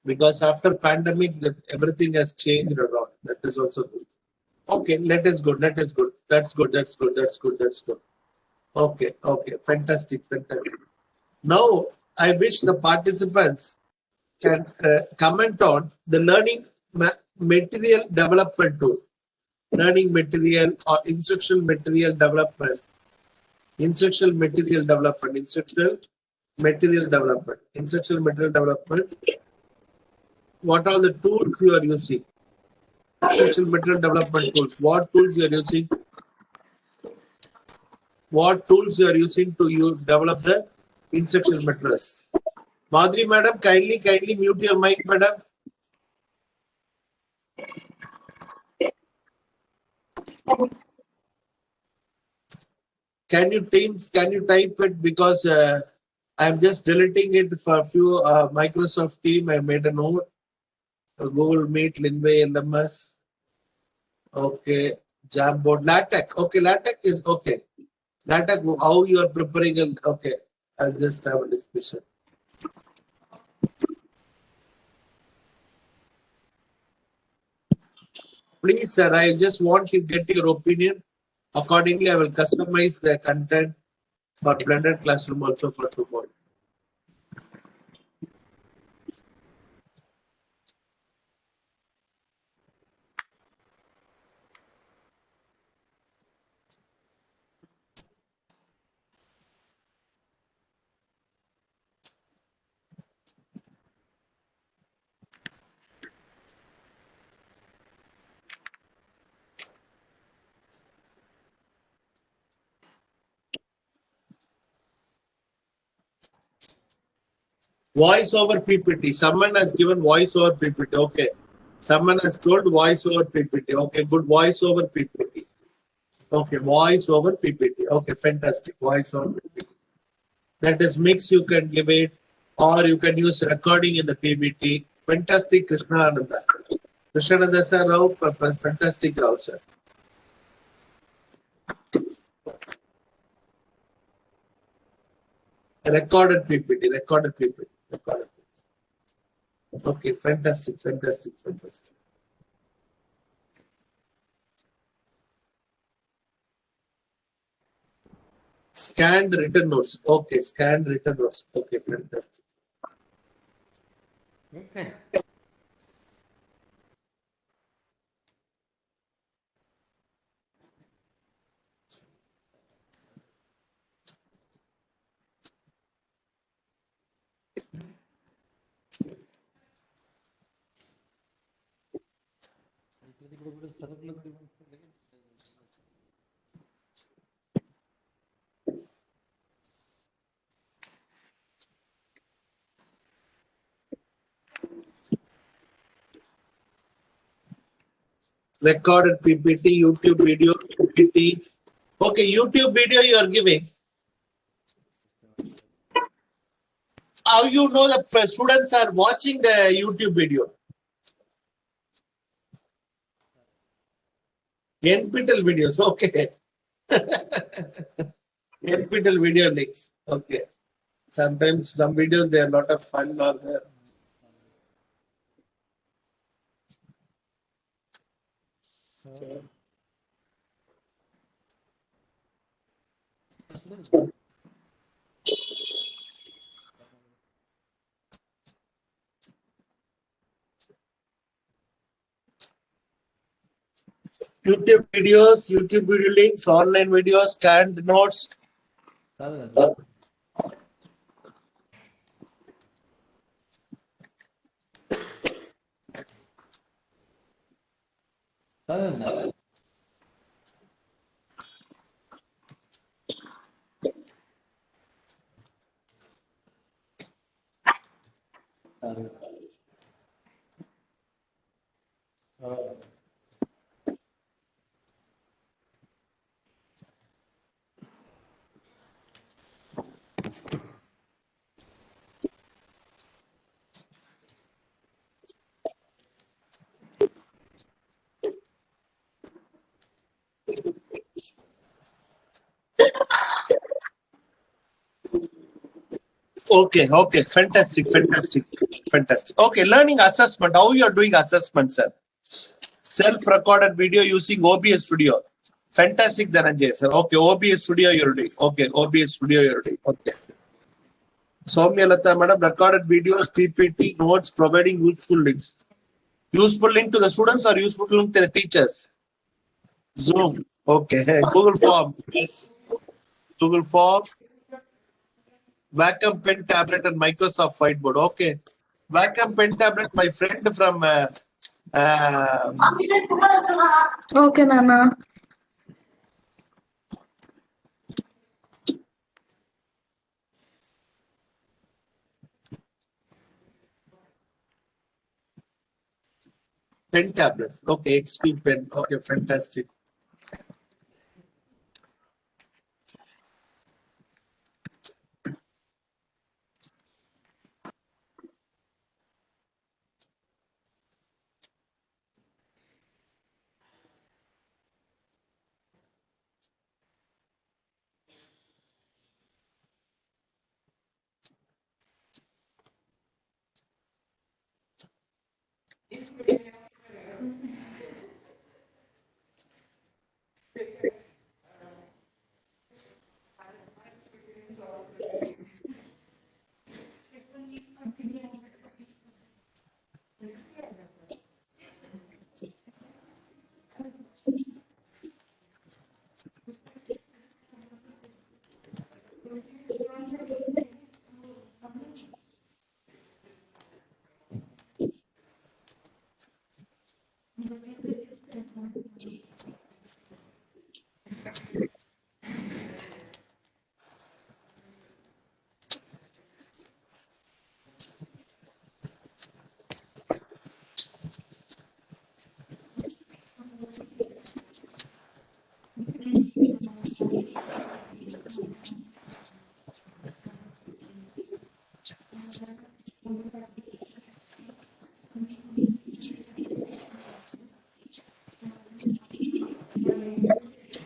Because after pandemic, everything has changed around. That is also good. Okay, let us go. Let us go. That's good. That's good. That's good. That's good. Okay. Okay. Fantastic. Fantastic. Now, I wish the participants can comment on the learning material development tool, learning material or instructional material development, instructional material development, instructional material development, instructional material development. What are the tools you are using? Instructional material development tools. What tools you are using? What tools you are using to develop the instructional materials? Madhuri madam, kindly mute your mic, madam. Can you type it, because I'm just deleting it for a few Microsoft team. I made a note. Google Meet, Linway, LMS. Okay, Jamboard, LaTeX. Okay, LaTeX is okay. LaTeX, how you are preparing it? Okay, I'll just have a discussion. Please, sir, I just want to get your opinion. Accordingly, I will customize the content for blended classroom also for tomorrow. Voice over PPT. Someone has given voice over PPT. Okay. Someone has told voice over PPT. Okay, good. Voice over PPT. Okay, voice over PPT. Okay, fantastic. Voice over PPT. That is mix, you can give it, or you can use recording in the PPT. Fantastic, Krishna Ananda. Krishna Ananda sir, Rao, fantastic, Rao sir. Recorded PPT, recorded PPT, recorded PPT. Okay, fantastic, fantastic, fantastic. Scanned written notes. Okay, scanned written notes. Okay, fantastic.
Okay.
Recorded PPT, YouTube video, PPT. Okay, YouTube video you are giving. How you know the students are watching the YouTube video? NPTEL videos, okay. NPTEL video links, okay. Sometimes some videos they are not of fun or there. YouTube videos, YouTube video links, online videos, scanned notes. Okay, okay, fantastic. Okay, learning assessment. How you are doing assessment, sir? Self-recorded video using OBS Studio. Fantastic, Dhananjay, sir. Okay, OBS Studio you're doing. Okay, OBS Studio you're doing. Okay. Soumya Lata, madam, recorded videos, PPT, notes, providing useful links. Useful link to the students or useful link to the teachers? Zoom. Okay. Google Form. Yes. Google Form. Wacom pen tablet and Microsoft Whiteboard. Okay. Wacom pen tablet, my friend from
Okay, Nana.
pen tablet. Okay, XP pen. Okay, fantastic.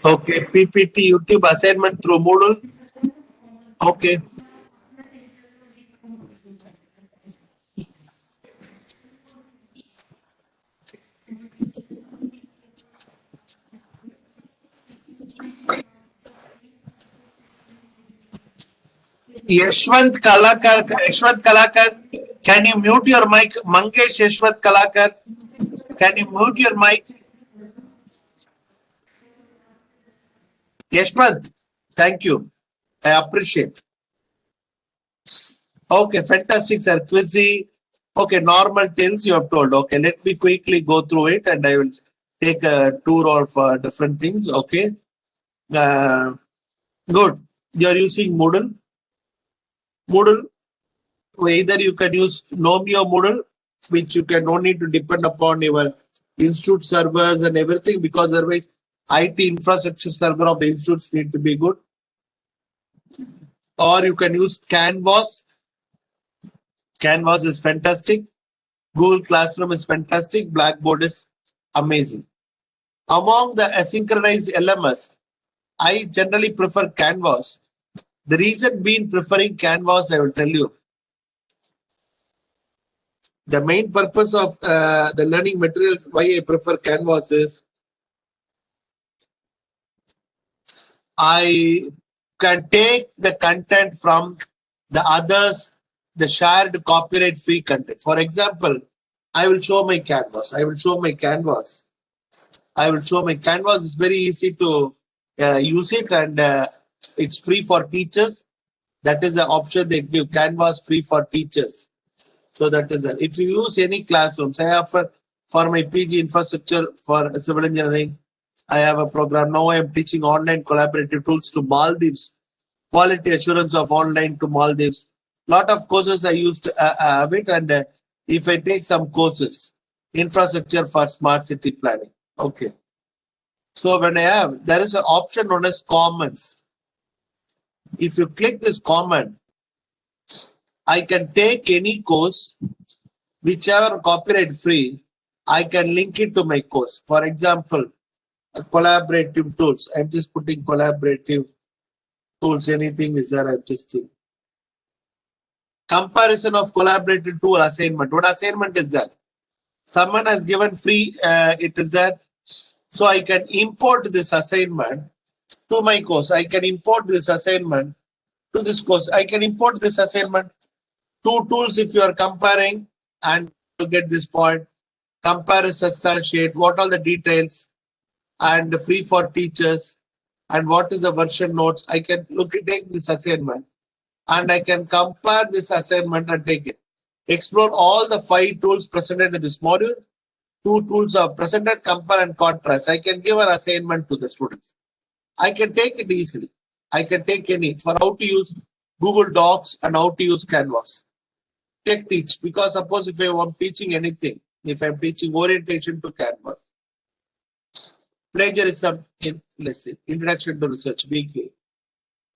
Okay, PPT, YouTube assignment through Moodle. Okay. Yashwant Kalakar, can you mute your mic? Mangesh Yashwant Kalakar, can you mute your mic? Yashwant, thank you. I appreciate. Okay, fantastic, sir. Quizzy. Okay, normal things you have told. Okay, let me quickly go through it and I will take a tour of different things. Okay. Good. You are using Moodle. Moodle, either you can use Nomio Moodle, which you can no need to depend upon your institute servers and everything, because otherwise IT infrastructure server of the institutes need to be good. Or you can use Canvas. Canvas is fantastic. Google Classroom is fantastic. Blackboard is amazing. Among the asynchronized LMS, I generally prefer Canvas. The reason being preferring Canvas, I will tell you. The main purpose of the learning materials, why I prefer Canvas is I can take the content from the others, the shared copyright free content. For example, I will show my Canvas. I will show my Canvas. I will show my Canvas. It's very easy to use it, and it's free for teachers. That is the option they give, Canvas free for teachers. So that is that. If you use any classrooms, I have for my PG infrastructure for civil engineering, I have a program. Now I am teaching online collaborative tools to Maldives, quality assurance of online to Maldives. Lot of courses I used have it, and if I take some courses, infrastructure for smart city planning. Okay. So when I have, there is an option known as Commons. If you click this comment, I can take any course, whichever copyright free, I can link it to my course. For example, collaborative tools. I'm just putting collaborative tools. Anything is there, I'm just thinking. Comparison of collaborative tool assignment. What assignment is that? Someone has given free, it is that. So I can import this assignment to my course. I can import this assignment to this course. I can import this assignment. Two tools if you are comparing, and to get this point, compare, substantiate, what are the details, and free for teachers, and what is the version notes. I can take this assignment, and I can compare this assignment and take it. Explore all the 5 tools presented in this module. 2 tools are presented, compare and contrast. I can give an assignment to the students. I can take it easily. I can take any for how to use Google Docs and how to use Canvas. Teach, because suppose if I am teaching anything, if I'm teaching orientation to Canvas, plagiarism in, let's say, introduction to research, BK,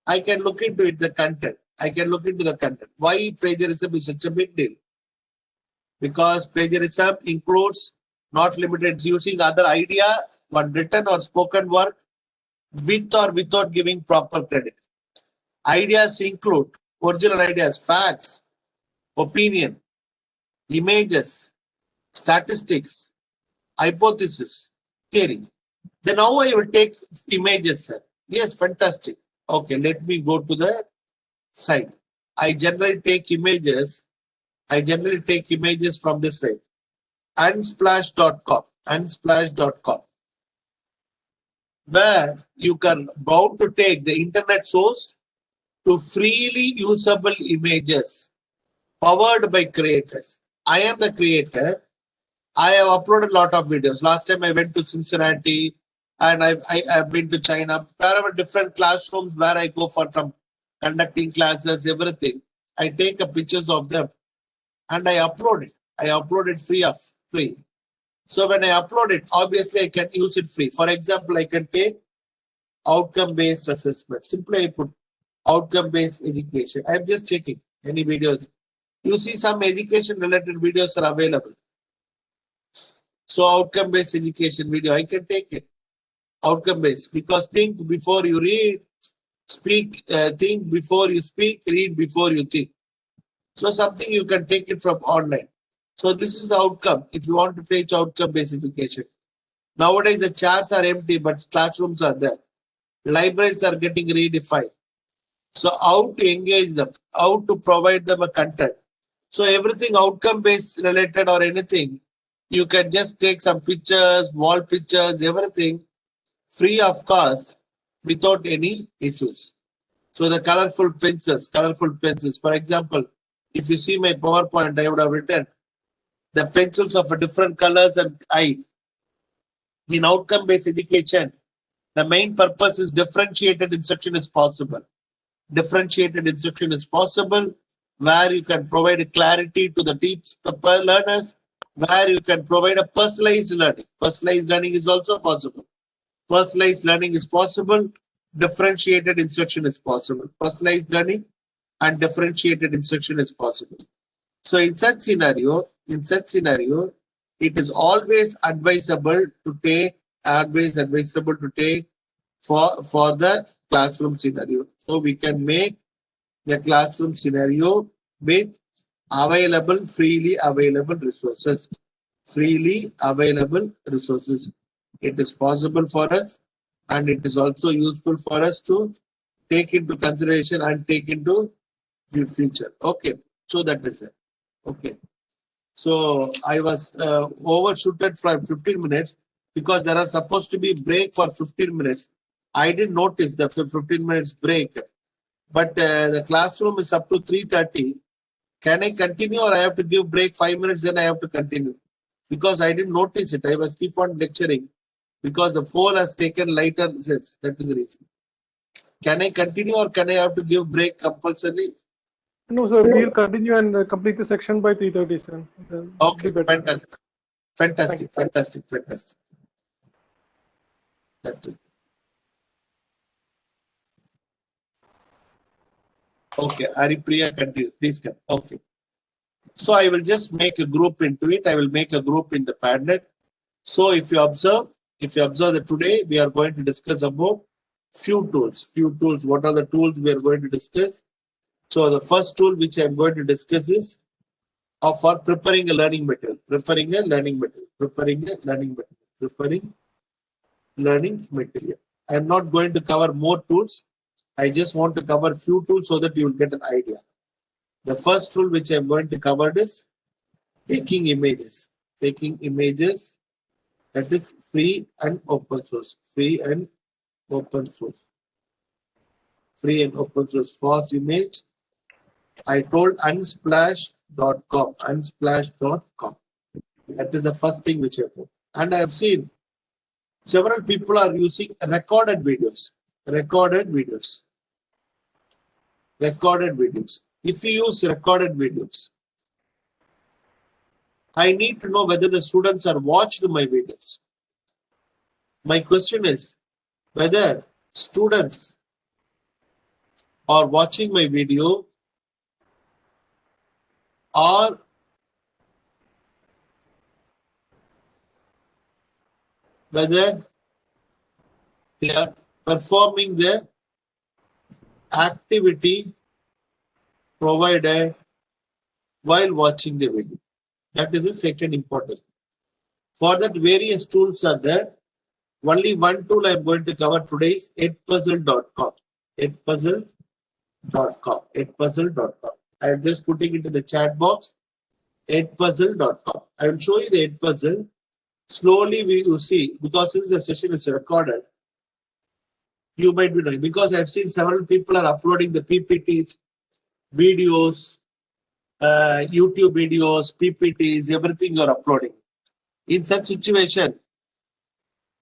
I can look into it, the content. I can look into the content. Why plagiarism is such a big deal? Because plagiarism includes, not limited, using other idea, but written or spoken work with or without giving proper credit. Ideas include original ideas, facts, opinion, images, statistics, hypothesis, theory. Then now I will take images, sir. Yes, fantastic. Okay, let me go to the site. I generally take images. I generally take images from this site. Unsplash.com. Unsplash.com. Where you can bound to take the internet source to freely usable images powered by creators. I am the creator. I have uploaded a lot of videos. Last time I went to Cincinnati, and I've been to China. Wherever different classrooms where I go for from conducting classes, everything. I take a pictures of them and I upload it. I upload it free. So when I upload it, obviously I can use it free. For example, I can take outcome-based assessment. Simply I put outcome-based education. I'm just checking any videos. You see some education-related videos are available. So outcome-based education video, I can take it. Outcome-based, because think before you read, speak, think before you speak, read before you think. So something you can take it from online. So this is the outcome. If you want to teach outcome-based education. Nowadays the chairs are empty, but classrooms are there. Libraries are getting redefined. So how to engage them, how to provide them a content. So everything outcome-based related or anything, you can just take some pictures, wall pictures, everything free of cost without any issues. So the colorful pencils. For example, if you see my PowerPoint, I would have written the pencils of different colors and height. In outcome-based education, the main purpose is differentiated instruction is possible. Differentiated instruction is possible where you can provide a clarity to the learners, where you can provide a personalized learning. Personalized learning is also possible. Personalized learning is possible. Differentiated instruction is possible. Personalized learning and differentiated instruction is possible. So in such scenario, it is always advisable to take for the classroom scenario. So we can make the classroom scenario with freely available resources. Freely available resources. It is possible for us, and it is also useful for us to take into consideration and take into the future. Okay, so that is it. Okay, so I was overshooted for 15 minutes because there are supposed to be break for 15 minutes. I didn't notice the 15 minutes break, but the classroom is up to 3:30. Can I continue, or I have to give break 5 minutes, then I have to continue? Because I didn't notice it. I was keep on lecturing because the poll has taken lighter sets. That is the reason. Can I continue, or can I have to give break compulsorily?
No, sir. We'll continue and complete the section by 3:30, sir.
Okay, fantastic. Fantastic. That is. Okay, Haripriya, continue. Please come. Okay. So I will just make a group into it. I will make a group in the Padlet. So if you observe that today we are going to discuss about few tools. What are the tools we are going to discuss? So the first tool which I am going to discuss is for preparing a learning material. Preparing learning material. I am not going to cover more tools. I just want to cover few tools so that you will get an idea. The first tool which I am going to cover is taking images. That is free and open source. Free and open source. Fast image. I told unsplash.com. That is the first thing which I put. And I have seen several people are using recorded videos. If you use recorded videos, I need to know whether the students are watched my videos. My question is whether students are watching my video or whether they are performing the activity provided while watching the video. That is the second important. For that, various tools are there. Only one tool I am going to cover today is edpuzzle.com. I am just putting into the chat box edpuzzle.com. I will show you the edpuzzle. Slowly we will see, because since the session is recorded, you might be knowing, because I have seen several people are uploading the PPTs, videos, YouTube videos, PPTs, everything you are uploading. In such situation,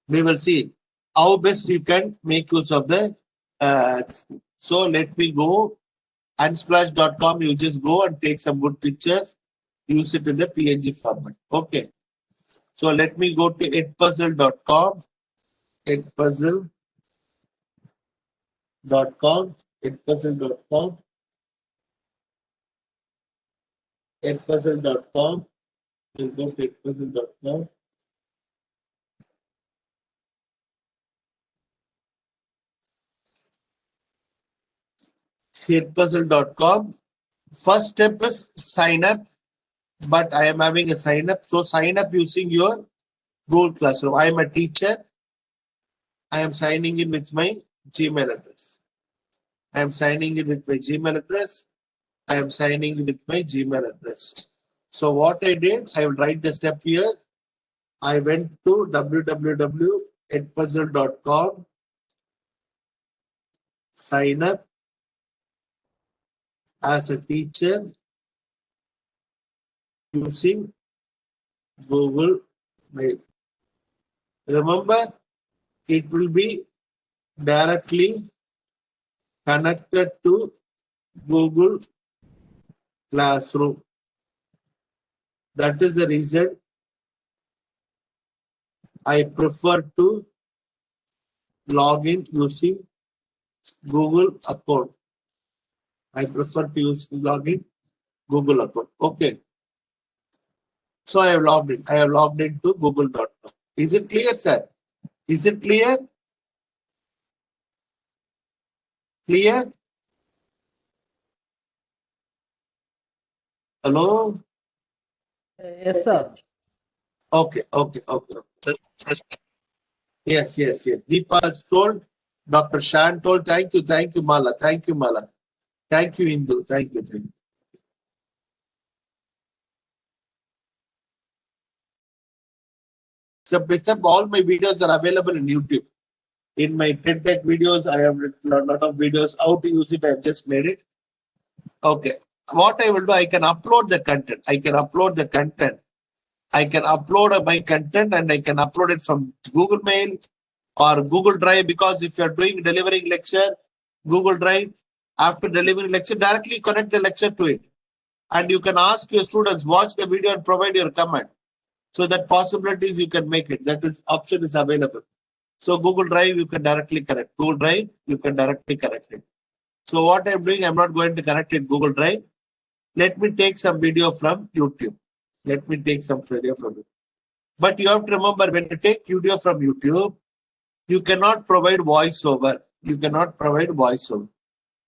we will see how best you can make use of the so let me go unsplash.com. You just go and take some good pictures, use it in the PNG format. Okay, so let me go to edpuzzle.com. Edpuzzle.com. We'll go to edpuzzle.com. Edpuzzle.com. First step is sign up, but I am having a sign up. So sign up using your Google Classroom. I am a teacher. I am signing in with my Gmail address. So what I did, I will write the step here. I went to www.edpuzzle.com, sign up as a teacher using Google Mail. Remember, it will be directly connected to Google Classroom. That is the reason I prefer to log in using Google account. I prefer to use login Google account. Okay. So I have logged in. I have logged into google.com. Is it clear, sir? Is it clear? Clear? Hello?
Yes, sir.
Okay. Yes. Deepa has told, Dr. Shan told, thank you, Mala. Thank you, Indu. Thank you. Step by step, all my videos are available in YouTube. In my TED Tech videos, I have written a lot of videos. How to use it, I have just made it. Okay. What I will do, I can upload the content. I can upload my content and I can upload it from Google Mail or Google Drive, because if you are delivering lecture, Google Drive, after delivering lecture, directly connect the lecture to it. And you can ask your students, watch the video and provide your comment. So that possibilities you can make it. That is option is available. So Google Drive, you can directly connect. Google Drive, you can directly connect it. So what I'm doing, I'm not going to connect it Google Drive. Let me take some video from YouTube. But you have to remember, when you take video from YouTube, you cannot provide voiceover.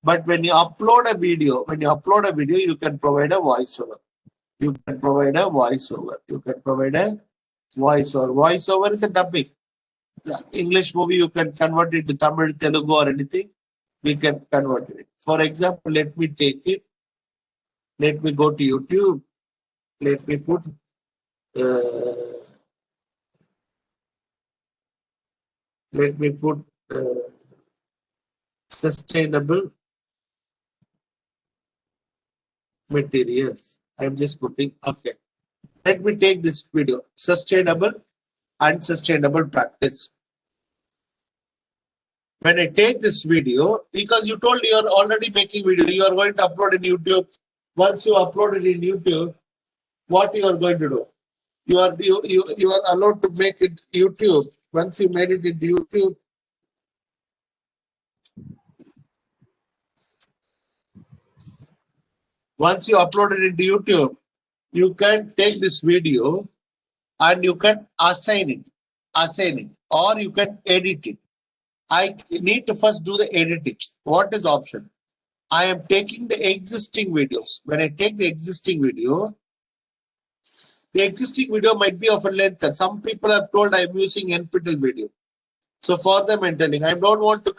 But when you upload a video, you can provide a voiceover. Voiceover is a dubbing. The English movie, you can convert it to Tamil, Telugu, or anything. We can convert it. For example, let me take it. Let me go to YouTube. Let me put sustainable materials. I'm just putting, okay. Let me take this video, sustainable and sustainable practice. When I take this video, because you told you are already making video, you are going to upload in YouTube. Once you upload it in YouTube, what you are going to do? You are allowed to make it YouTube. Once you made it into YouTube, once you upload it into YouTube, you can take this video and you can assign it, or you can edit it. I need to first do the editing. What is option? I am taking the existing videos. When I take the existing video might be of a length. Some people have told I am using NPTEL video. So for them, I'm telling, I don't want to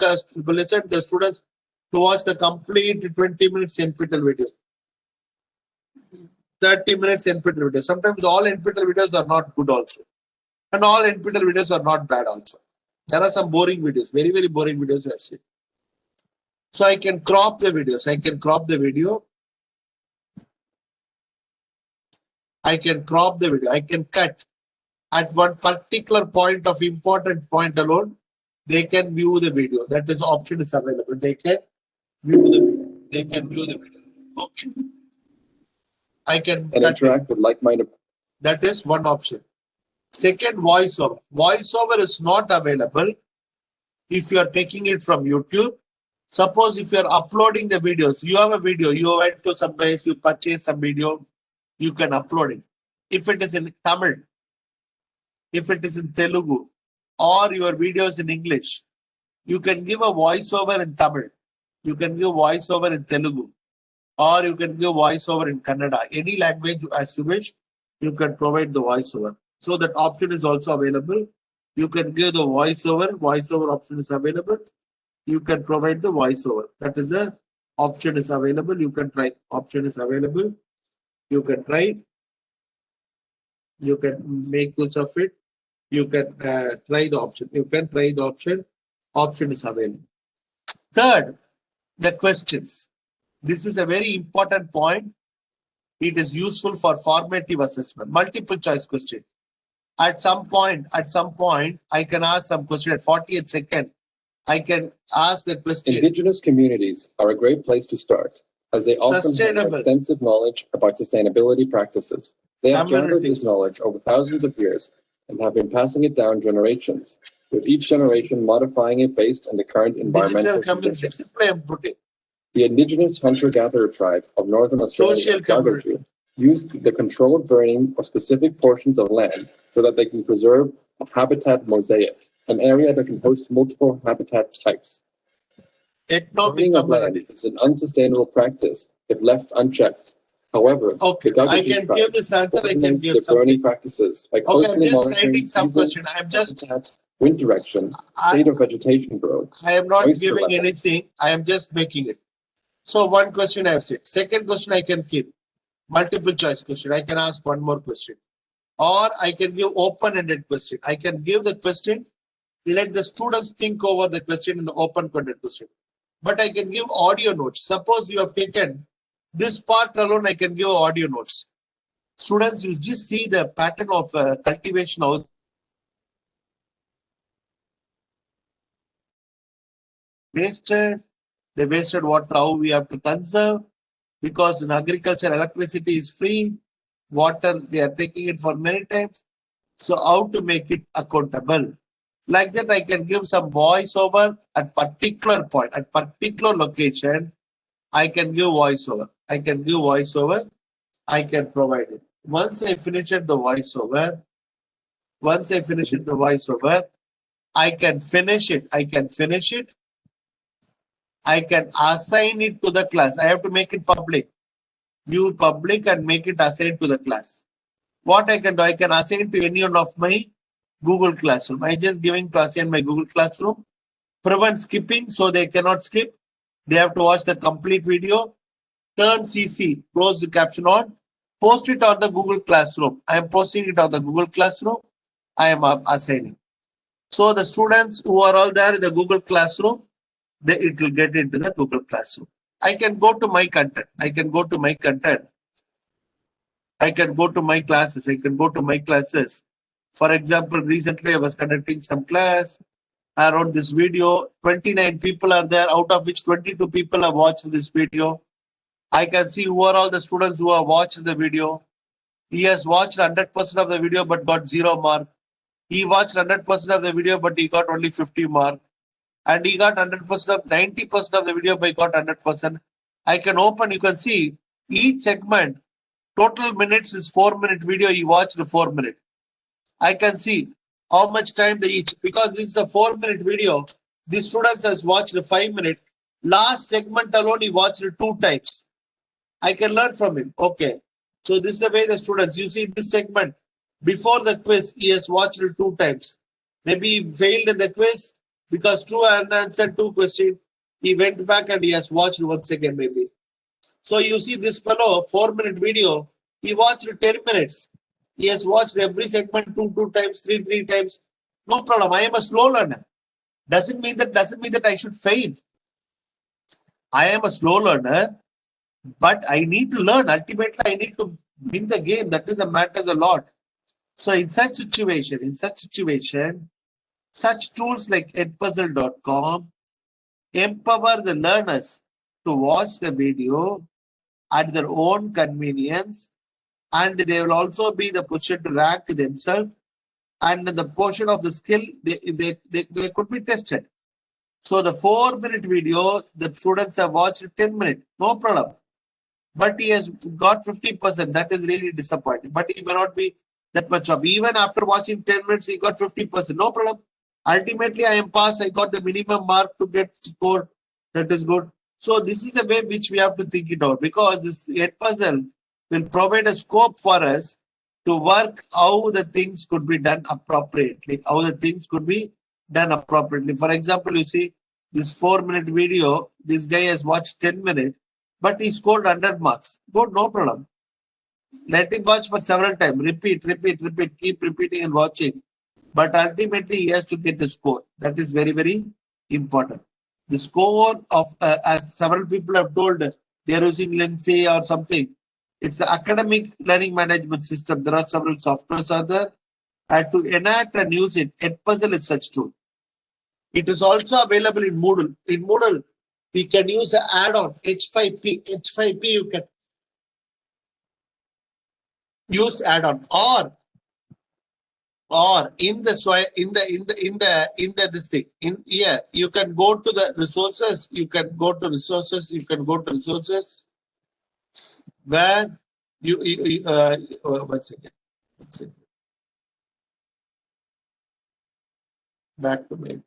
listen to the students to watch the complete 20 minutes NPTEL video. 30 minutes NPTEL video. Sometimes all NPTEL videos are not good also. And all NPTEL videos are not bad also. There are some boring videos, very, very boring videos I've seen. So I can crop the videos. I can crop the video. I can cut at one particular point of important point alone. They can view the video. That is option is available. They can view the video. Okay. I can interact with like-minded. That is one option. Second, voiceover. Voiceover is not available if you are taking it from YouTube. Suppose if you are uploading the videos, you have a video, you went to some place, you purchase some video, you can upload it. If it is in Tamil, if it is in Telugu, or your videos in English, you can give a voiceover in Tamil. You can give voiceover in Telugu, or you can give voiceover in Kannada. Any language as you wish, you can provide the voiceover. So that option is also available. You can give the voiceover. Voiceover option is available. You can provide the voiceover. That is the option is available. You can try. Option is available. You can try. You can make use of it. You can try the option. Option is available. Third, the questions. This is a very important point. It is useful for formative assessment. Multiple choice question. At some point, I can ask some question at 40th second. I can ask the question.
Indigenous communities are a great place to start, as they often have
Sustainable.
extensive knowledge about sustainability practices. They have gathered this
Communities.
knowledge over thousands of years and have been passing it down generations, with each generation modifying it based on the current environmental
Digital community.
conditions.
Simply I'm putting.
The indigenous hunter-gatherer tribe of Northern Australia,
Social community.
Rajagiri, used the controlled burning of specific portions of land so that they can preserve a habitat mosaic, an area that can host multiple habitat types.
Economic
Burning of land
community.
is an unsustainable practice if left unchecked. However,
Okay,
the
I
Rajagiri
can
tribe
give this answer. I can
implements
give
their burning
something.
practices by
Okay, I'm
closely
just
monitoring
writing some
season,
question. I'm just.
habitat, wind direction, state of vegetation growth.
I am not
moisture
giving
levels.
anything. I am just making it. So one question I have said. Second question I can keep. Multiple choice question. I can ask one more question. Or I can give open-ended question. I can give the question. Let the students think over the question in the open-ended question. But I can give audio notes. Suppose you have taken this part alone, I can give audio notes. Students, you just see the pattern of cultivation out. Wasted. They wasted water. How we have to conserve, because in agriculture electricity is free. Water they are taking it for many times. So how to make it accountable? Like that, I can give some voiceover at particular point, at particular location. I can give voiceover. I can give voiceover. I can provide it. Once I finish it, the voiceover. Once I finish it, the voiceover. I can finish it. I can finish it. I can assign it to the class. I have to make it public. View public and make it assigned to the class. What I can do, I can assign to any one of my Google Classroom. I just giving to assign my Google Classroom. Prevent skipping, so they cannot skip. They have to watch the complete video. Turn CC, close the caption on. Post it on the Google Classroom. I am posting it on the Google Classroom. I am assigning. So the students who are all there in the Google Classroom, it will get into the Google Classroom. I can go to my content. I can go to my content. I can go to my classes. I can go to my classes. For example, recently I was conducting some class around this video. 29 people are there, out of which 22 people have watched this video. I can see who are all the students who have watched the video. He has watched 100% of the video but got 0 mark. He watched 100% of the video but he got only 50 mark. And he got 100% of 90% of the video but he got 100%. I can open, you can see each segment. Total minutes is 4-minute video. He watched 4 minutes. I can see how much time they each, because this is a 4-minute video. The students has watched 5 minutes. Last segment alone, he watched 2 times. I can learn from him. Okay. So this is the way the students, you see this segment, before the quiz, he has watched 2 times. Maybe he failed in the quiz because 2 unanswered 2 questions. He went back and he has watched once again maybe. So you see this fellow, 4-minute video, he watched 10 minutes. He has watched every segment 2 times, 3 times. No problem. I am a slow learner. Doesn't mean that I should fail. I am a slow learner, but I need to learn. Ultimately, I need to win the game. That is a matters a lot. So in such situation, such tools like edpuzzle.com empower the learners to watch the video at their own convenience, and they will also be the position to rank themselves, and the portion of the skill they could be tested. So the 4-minute video, the students have watched 10 minutes, no problem. But he has got 50%. That is really disappointing. But he may not be that much of. Even after watching 10 minutes, he got 50%. No problem. Ultimately, I am passed. I got the minimum mark to get score. That is good. So this is the way which we have to think it out, because this Edpuzzle will provide a scope for us to work how the things could be done appropriately. For example, you see this 4-minute video, this guy has watched 10 minutes, but he scored 100 marks. Good, no problem. Let him watch for several times. Repeat, keep repeating and watching. But ultimately, he has to get the score. That is very, very important. The score of, as several people have told, they are using Lindsay or something. It's an academic learning management system. There are several softwares out there. And to enact and use it, Edpuzzle is such tool. It is also available in Moodle. In Moodle, we can use an add-on H5P. H5P you can use add-on, or in the this thing in here you can go to the resources. You can go to resources. You can go to resources where one second. Back to my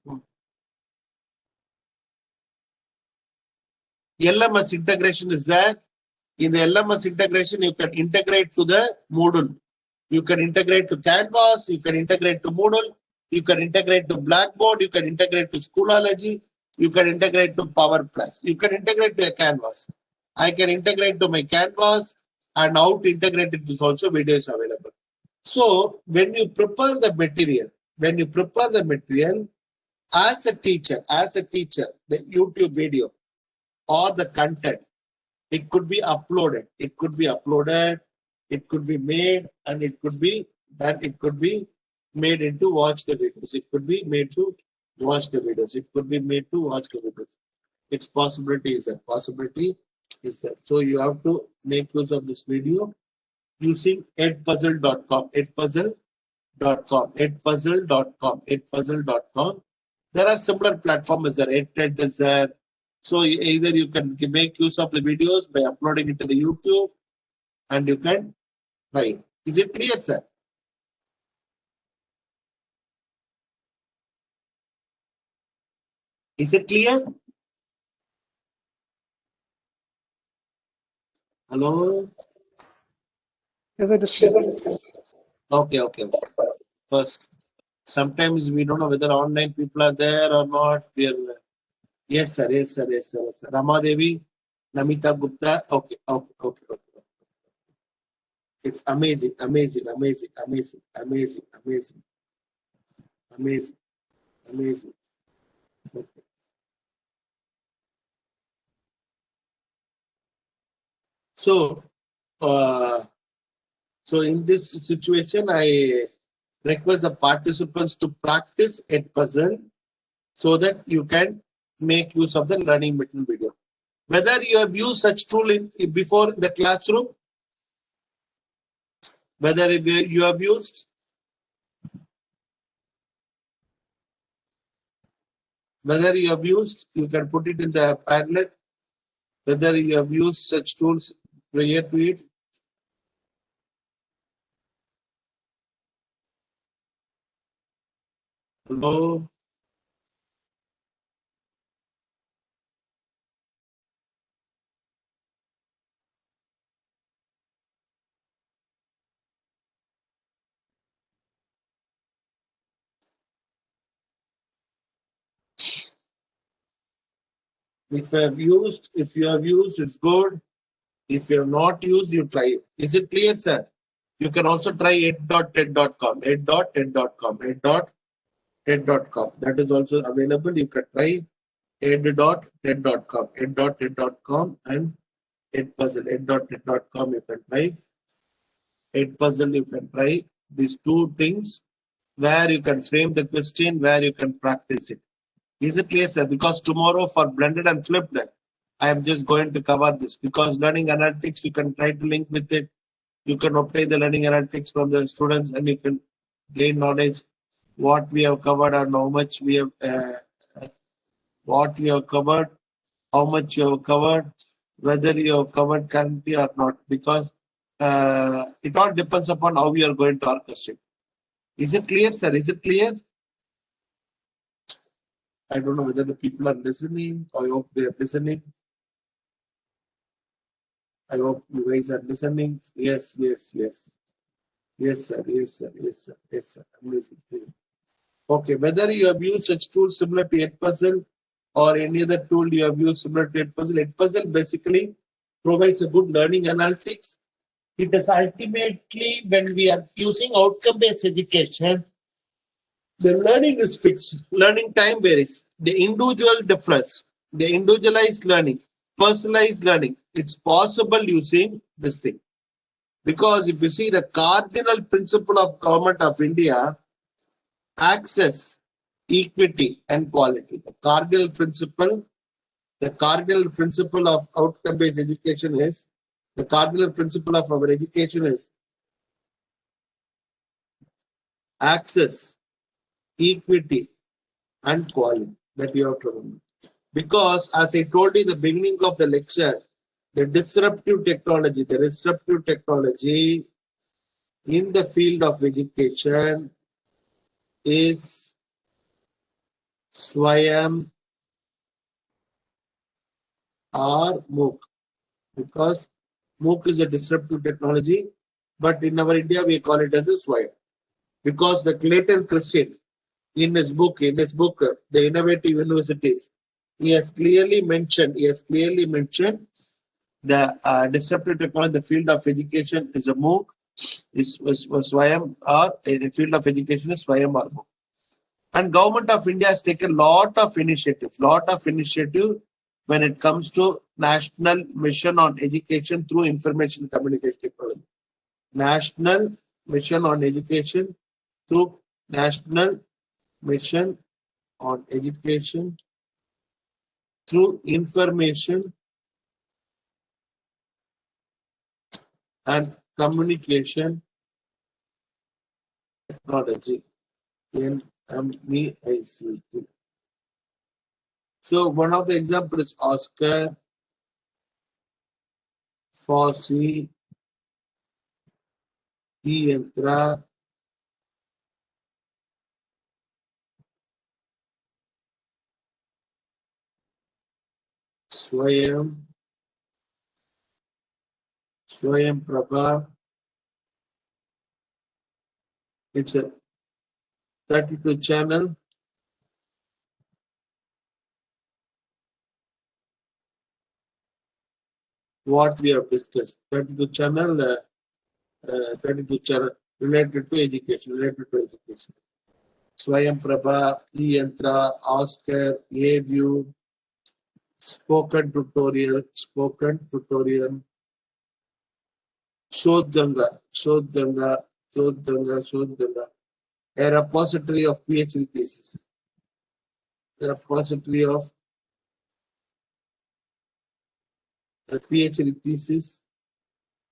LMS integration is there. In the LMS integration, you can integrate to the Moodle. You can integrate to Canvas. You can integrate to Moodle. You can integrate to Blackboard. You can integrate to Schoology. You can integrate to Power Plus. You can integrate to a Canvas. I can integrate to my Canvas, and how to integrate it is also videos available. So when you prepare the material, as a teacher, the YouTube video or the content, it could be uploaded. It could be made, and it could be made into watch the videos. It could be made to watch the videos. Its possibility is there. So you have to make use of this video using edpuzzle.com. Edpuzzle.com. There are similar platforms there. EdTed is there. So either you can make use of the videos by uploading it to the YouTube, and you can try it. Is it clear, sir? Is it clear? Hello?
Yes, I just.
Okay. First, sometimes we don't know whether online people are there or not. Yes, sir. Rama Devi, Namita Gupta. Okay. It's amazing. Okay. So in this situation, I request the participants to practice Edpuzzle so that you can make use of the learning material video. Whether you have used such tool before the classroom, whether you have used, you can put it in the Padlet. Whether you have used such tools prior to it. Hello. If you have used, it's good. If you have not used, you try it. Is it clear, sir? You can also try ed.ted.com. That is also available. You can try ed.ted.com. And Edpuzzle. Ed.ted.com. You can try Edpuzzle. You can try these two things where you can frame the question, where you can practice it. Is it clear, sir? Because tomorrow for blended and flipped, I am just going to cover this. Because learning analytics, you can try to link with it. You can obtain the learning analytics from the students, and you can gain knowledge what we have covered and how much we have covered, how much you have covered, whether you have covered currently or not. Because it all depends upon how we are going to orchestrate. Is it clear, sir? Is it clear? I don't know whether the people are listening. I hope they are listening. I hope you guys are listening. Yes. Yes, sir. Amazing. Okay, whether you have used such tools similar to Edpuzzle or any other tool you have used similar to Edpuzzle. Edpuzzle basically provides a good learning analytics. It is ultimately, when we are using outcome-based education, the learning is fixed. Learning time varies. The individual difference, the individualized learning, personalized learning, it's possible using this thing. Because if you see the cardinal principle of Government of India, access, equity and quality. The cardinal principle of outcome-based education is, the cardinal principle of our education is access, equity and quality. That you have to remember. Because as I told you in the beginning of the lecture, the disruptive technology in the field of education is Swayam or MOOC. Because MOOC is a disruptive technology, but in our India we call it as a Swayam. Because the Clayton Christian in his book, The Innovative Universities, he has clearly mentioned the disruptive technology in the field of education is a MOOC, is Swayam, or in the field of education is Swayam or MOOC. And Government of India has taken lot of initiatives when it comes to National Mission on Education through Information Communication Technology. National Mission on Education through National Mission on Education through Information and Communication Technology. NMEICT. So one of the examples is Oscar, Fossey, Yantra, Swayam Prabha. It's a 32 channel. What we have discussed, 32 channel related to education. Swayam Prabha, Yantra, Oscar, A-View, spoken tutorial, Shodh Ganga, a repository of PhD thesis,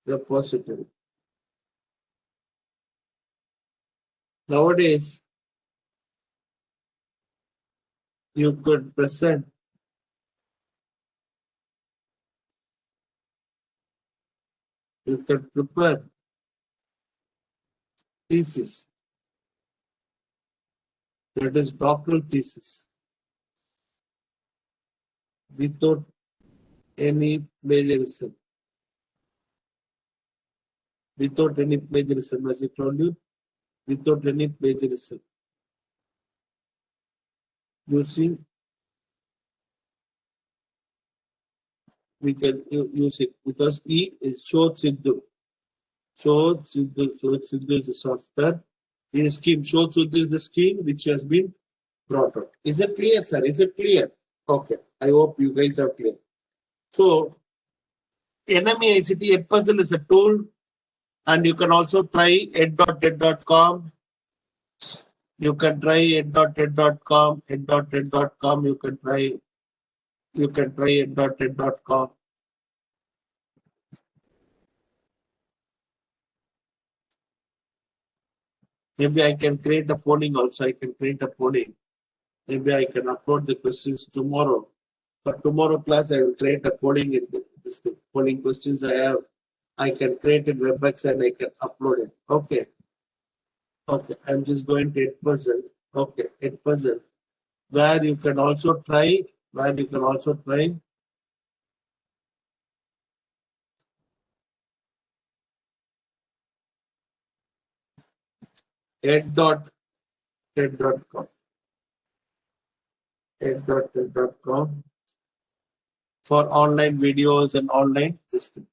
repository. Nowadays, you could present prepare thesis, that is doctoral thesis, without any plagiarism. As I told you, without any plagiarism. Using, we can use it because E is Shodh Sidhu. Shodh Sidhu is the software. In scheme, Shodh Sidhu is the scheme which has been brought out. Is it clear, sir? Is it clear? Okay. I hope you guys are clear. So, NMEICT Edpuzzle is a tool, and you can also try ed.ed.com. You can try ed.ed.com, ed.ed.com. You can try ed.ed.com. Maybe I can create a polling also. Maybe I can upload the questions tomorrow. But tomorrow class, I will create a polling in this thing. Polling questions I have. I can create in WebEx and I can upload it. Okay. I'm just going to Edpuzzle. Okay, Edpuzzle. Where you can also try. ed.ed.com. ed.ed.com for online videos and online this thing.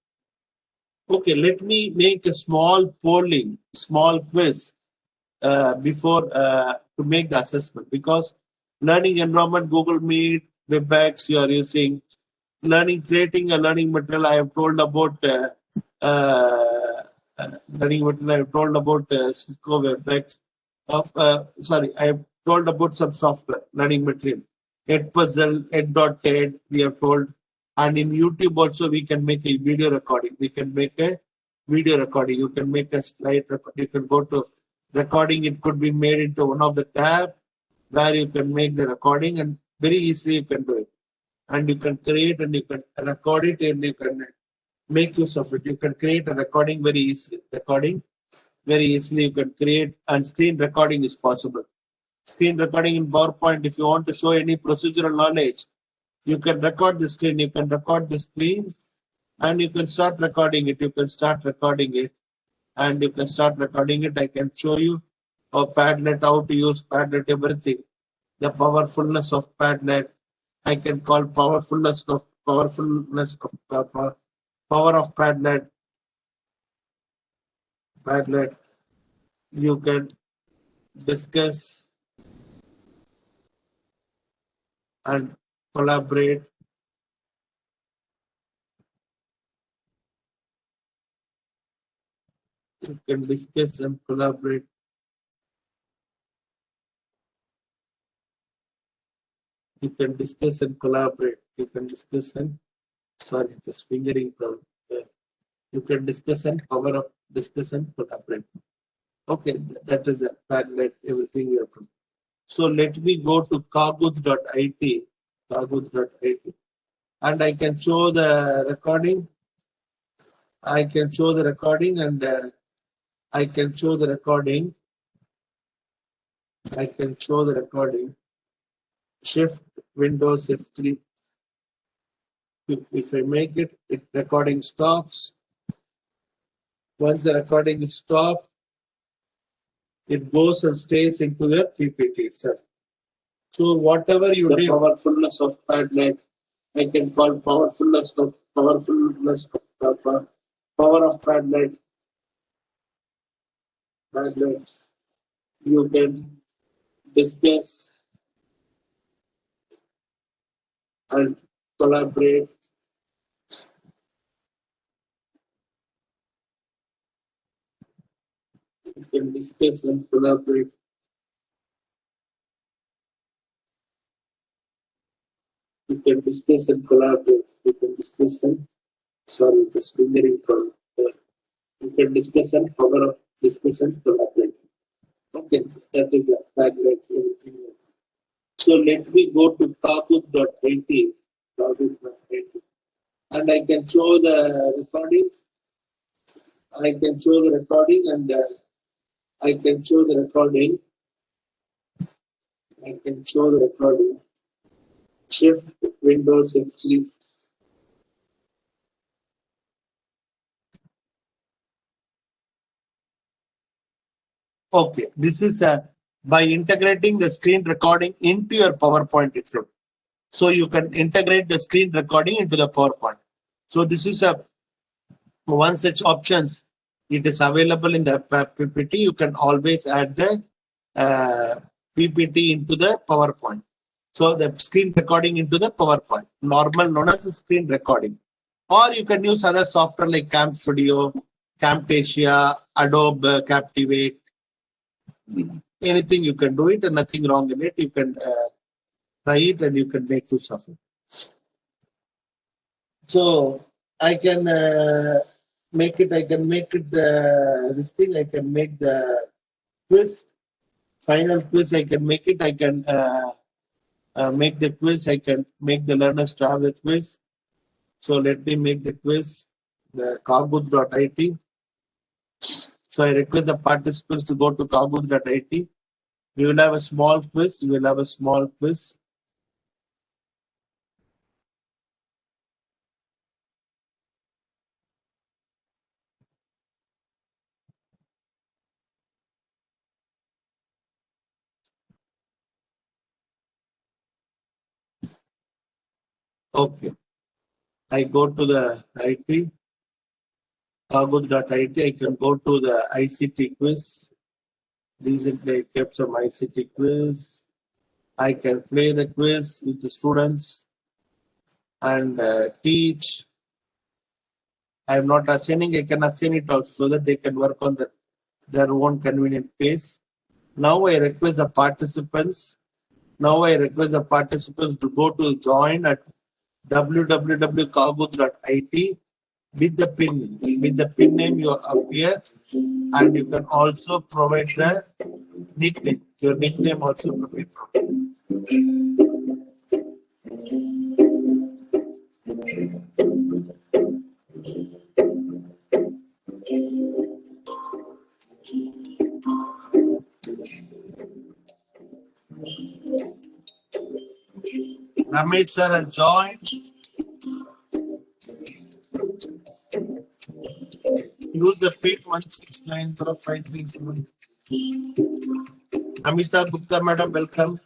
Okay, let me make a small quiz before to make the assessment, because learning environment, Google Meet, WebEx, you are using. Creating a learning material, I have told about learning material. I have told about Cisco WebEx. I have told about some software learning material. Edpuzzle, Ed.Ed, we have told. And in YouTube also, we can make a video recording. We can make a video recording. You can make a slide recording. You can go to recording. It could be made into one of the tab where you can make the recording, and very easily you can do it. And you can create and you can record it and you can make use of it. You can create a recording very easily. Recording very easily you can create, and screen recording is possible. Screen recording in PowerPoint, if you want to show any procedural knowledge, you can record the screen. You can record the screen and you can start recording it. You can start recording it and you can start recording it. I can show you a Padlet, how to use Padlet, everything. The powerfulness of Padlet. I can call powerfulness of power of Padlet. Padlet. You can discuss and collaborate. You can discuss and collaborate. You can discuss and collaborate. You can discuss and this fingering problem. You can discuss and power of discuss and collaborate. Okay, that is the Padlet, everything you have to. So let me go to kaguth.it, and I can show the recording. I can show the recording and I can show the recording. I can show the recording. Shift Windows F3. If I make it, recording stops. Once the recording is stopped, it goes and stays into the PPT itself. So whatever you did, powerfulness of Padlet, I can call powerfulness of power of Padlet. You can discuss and collaborate. You can discuss and collaborate. You can discuss and collaborate. You can discuss and this fingering problem. You can discuss and power of discuss and collaborate. Okay, that is the Padlet, everything. So let me go to kaguth.it, and I can show the recording. I can show the recording and I can show the recording. I can show the recording. Shift Windows F3. Okay, this is by integrating the screen recording into your PowerPoint itself. So you can integrate the screen recording into the PowerPoint. So this is one such options. It is available in the PPT. You can always add the PPT into the PowerPoint. So the screen recording into the PowerPoint, normal known as screen recording. Or you can use other software like Camp Studio, Camtasia, Adobe Captivate. Anything you can do it and nothing wrong in it. You can try it and you can make use of it. So I can make it. I can make it this thing. I can make the quiz, final quiz. I can make it. I can make the quiz. I can make the learners to have the quiz. So let me make the quiz. The kaguth.it. So I request the participants to go to kaguth.it. We will have a small quiz. We will have a small quiz. Okay. I go to the IT, kaguth.it. I can go to the ICT quiz. Recently, I kept some ICT quiz. I can play the quiz with the students and teach. I am not assigning, I can assign it also so that they can work on their own convenient pace. Now I request the participants. Now I request the participants to go to join at www.kagud.it with the pin. With the pin name you appear, and you can also provide the nickname. Your nickname also will be provided. Ramit sir has joined. Use the feed 1690537. Amita Gupta madam, welcome.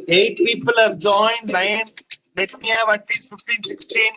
Eight people have joined. 9. Let me have at least 15, 16.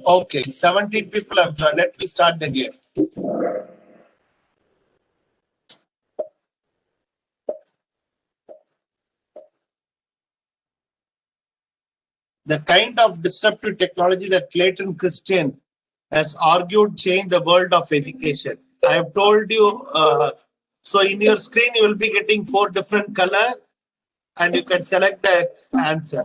Okay, 17 people have joined. Let me start the game. The kind of disruptive technology that Clayton Christian has argued changed the world of education. I have told you, so in your screen you will be getting 4 different colors and you can select the answer.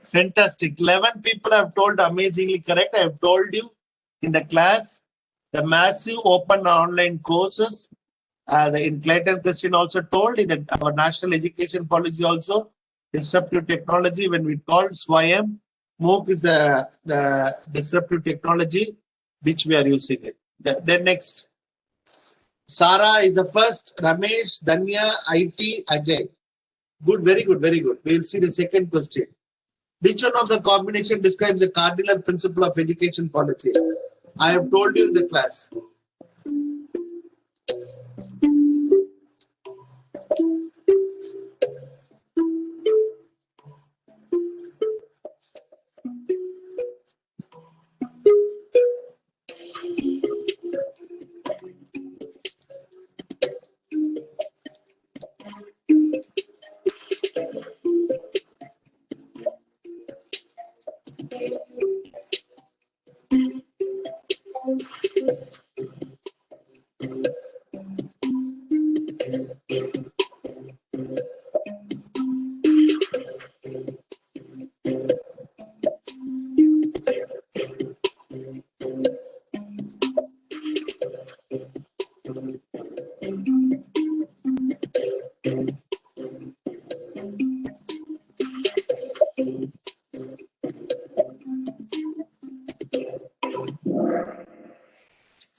Fantastic. 11 people have told amazingly correct. I have told you in the class, the massive open online courses. In Clayton Christian also told in our national education policy also, disruptive technology, when we called SWAYAM, MOOC is the disruptive technology which we are using it. Then next, Sara is the first. Ramesh, Danya, IT, Ajay. Good, very good, very good. We will see the second question. Which one of the combination describes the cardinal principle of education policy? I have told you in the class.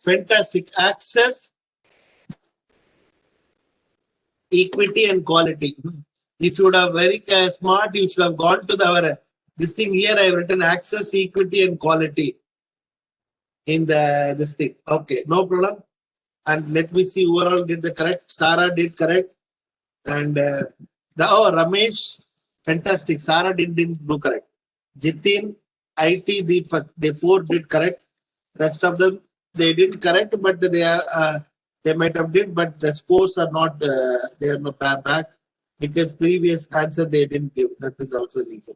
Fantastic. Access, equity, and quality. If you would have very smart, you should have gone to this thing here. I have written access, equity, and quality in this thing. Okay, no problem. And let me see overall did the correct. Sara did correct. And Ramesh, fantastic. Sara didn't do correct. Jitin, IT, Deepak, they 4 did correct. Rest of them they didn't correct, but they might have did, but the scores are not they are not back because previous answer they didn't give. That is also the reason.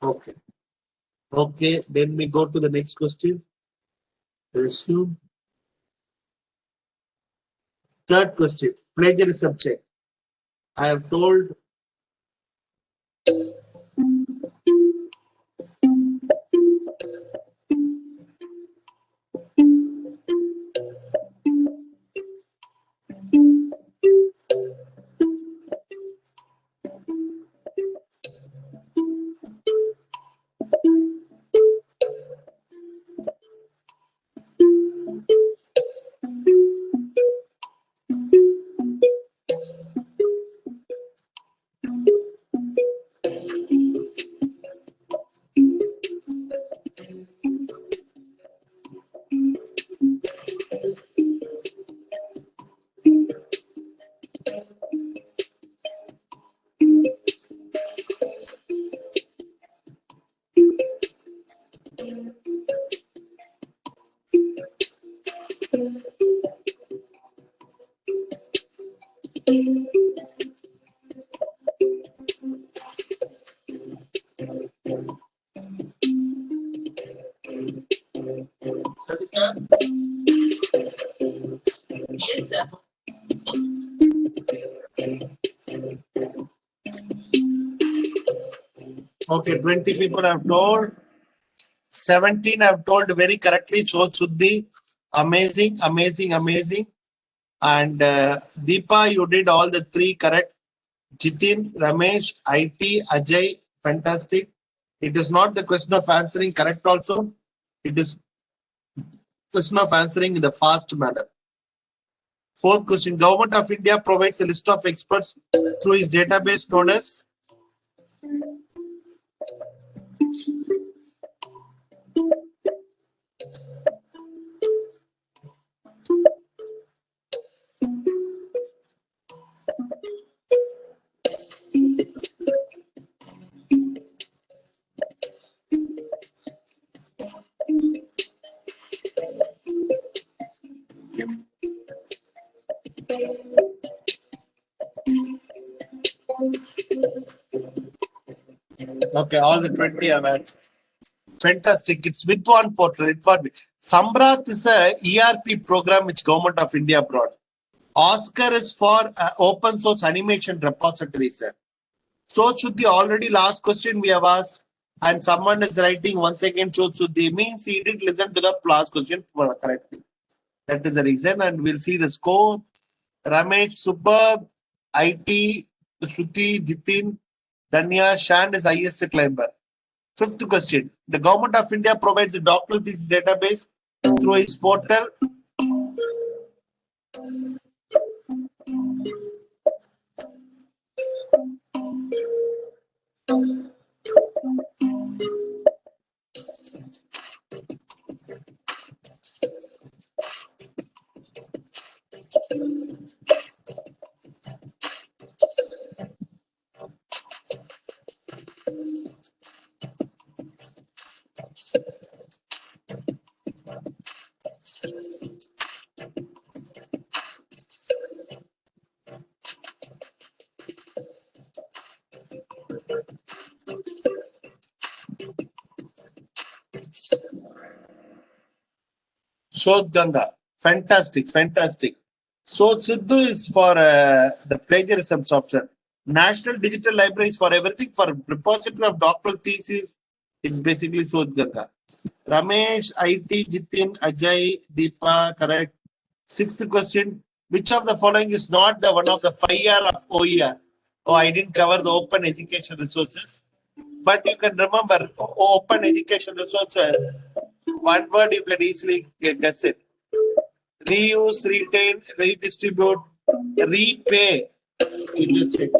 Okay. Okay, then we go to the next question. Resume. Third question, plagiarism check. I have told
Yes, sir.
okay, 20 people have told. 17 have told very correctly. So Shuddhi, amazing, amazing, amazing. And Deepa, you did all the 3 correct. Jitin, Ramesh, IT, Ajay, fantastic. It is not the question of answering correct also. It is question of answering in the fast manner. 4th question, Government of India provides a list of experts through its database known as okay, all the 20 have answered. Fantastic. It's with one portal. Samrat is a ERP program which Government of India brought. Oscar is for open source animation repository, sir. So Shuddhi, already last question we have asked, and someone is writing once again. So Shuddhi means he didn't listen to the last question correctly. That is the reason, and we'll see the score. Ramesh, superb. IT, Shruti, Jitin, Danya, Shand is highest climber. 5th question. The Government of India provides a doctoral thesis database through its portal. Shodh Ganga. Fantastic, fantastic. So Sidhu is for the plagiarism software. National Digital Library is for everything. For repository of doctoral thesis, it's basically Shodh Ganga. Ramesh, IT, Jitin, Ajay, Deepa, correct. Sixth question. Which of the following is not the one of the 5R of OER? Oh, I didn't cover the open education resources. But you can remember open education resources. One word you can easily guess it. Reuse, retain, redistribute, repay. You just check.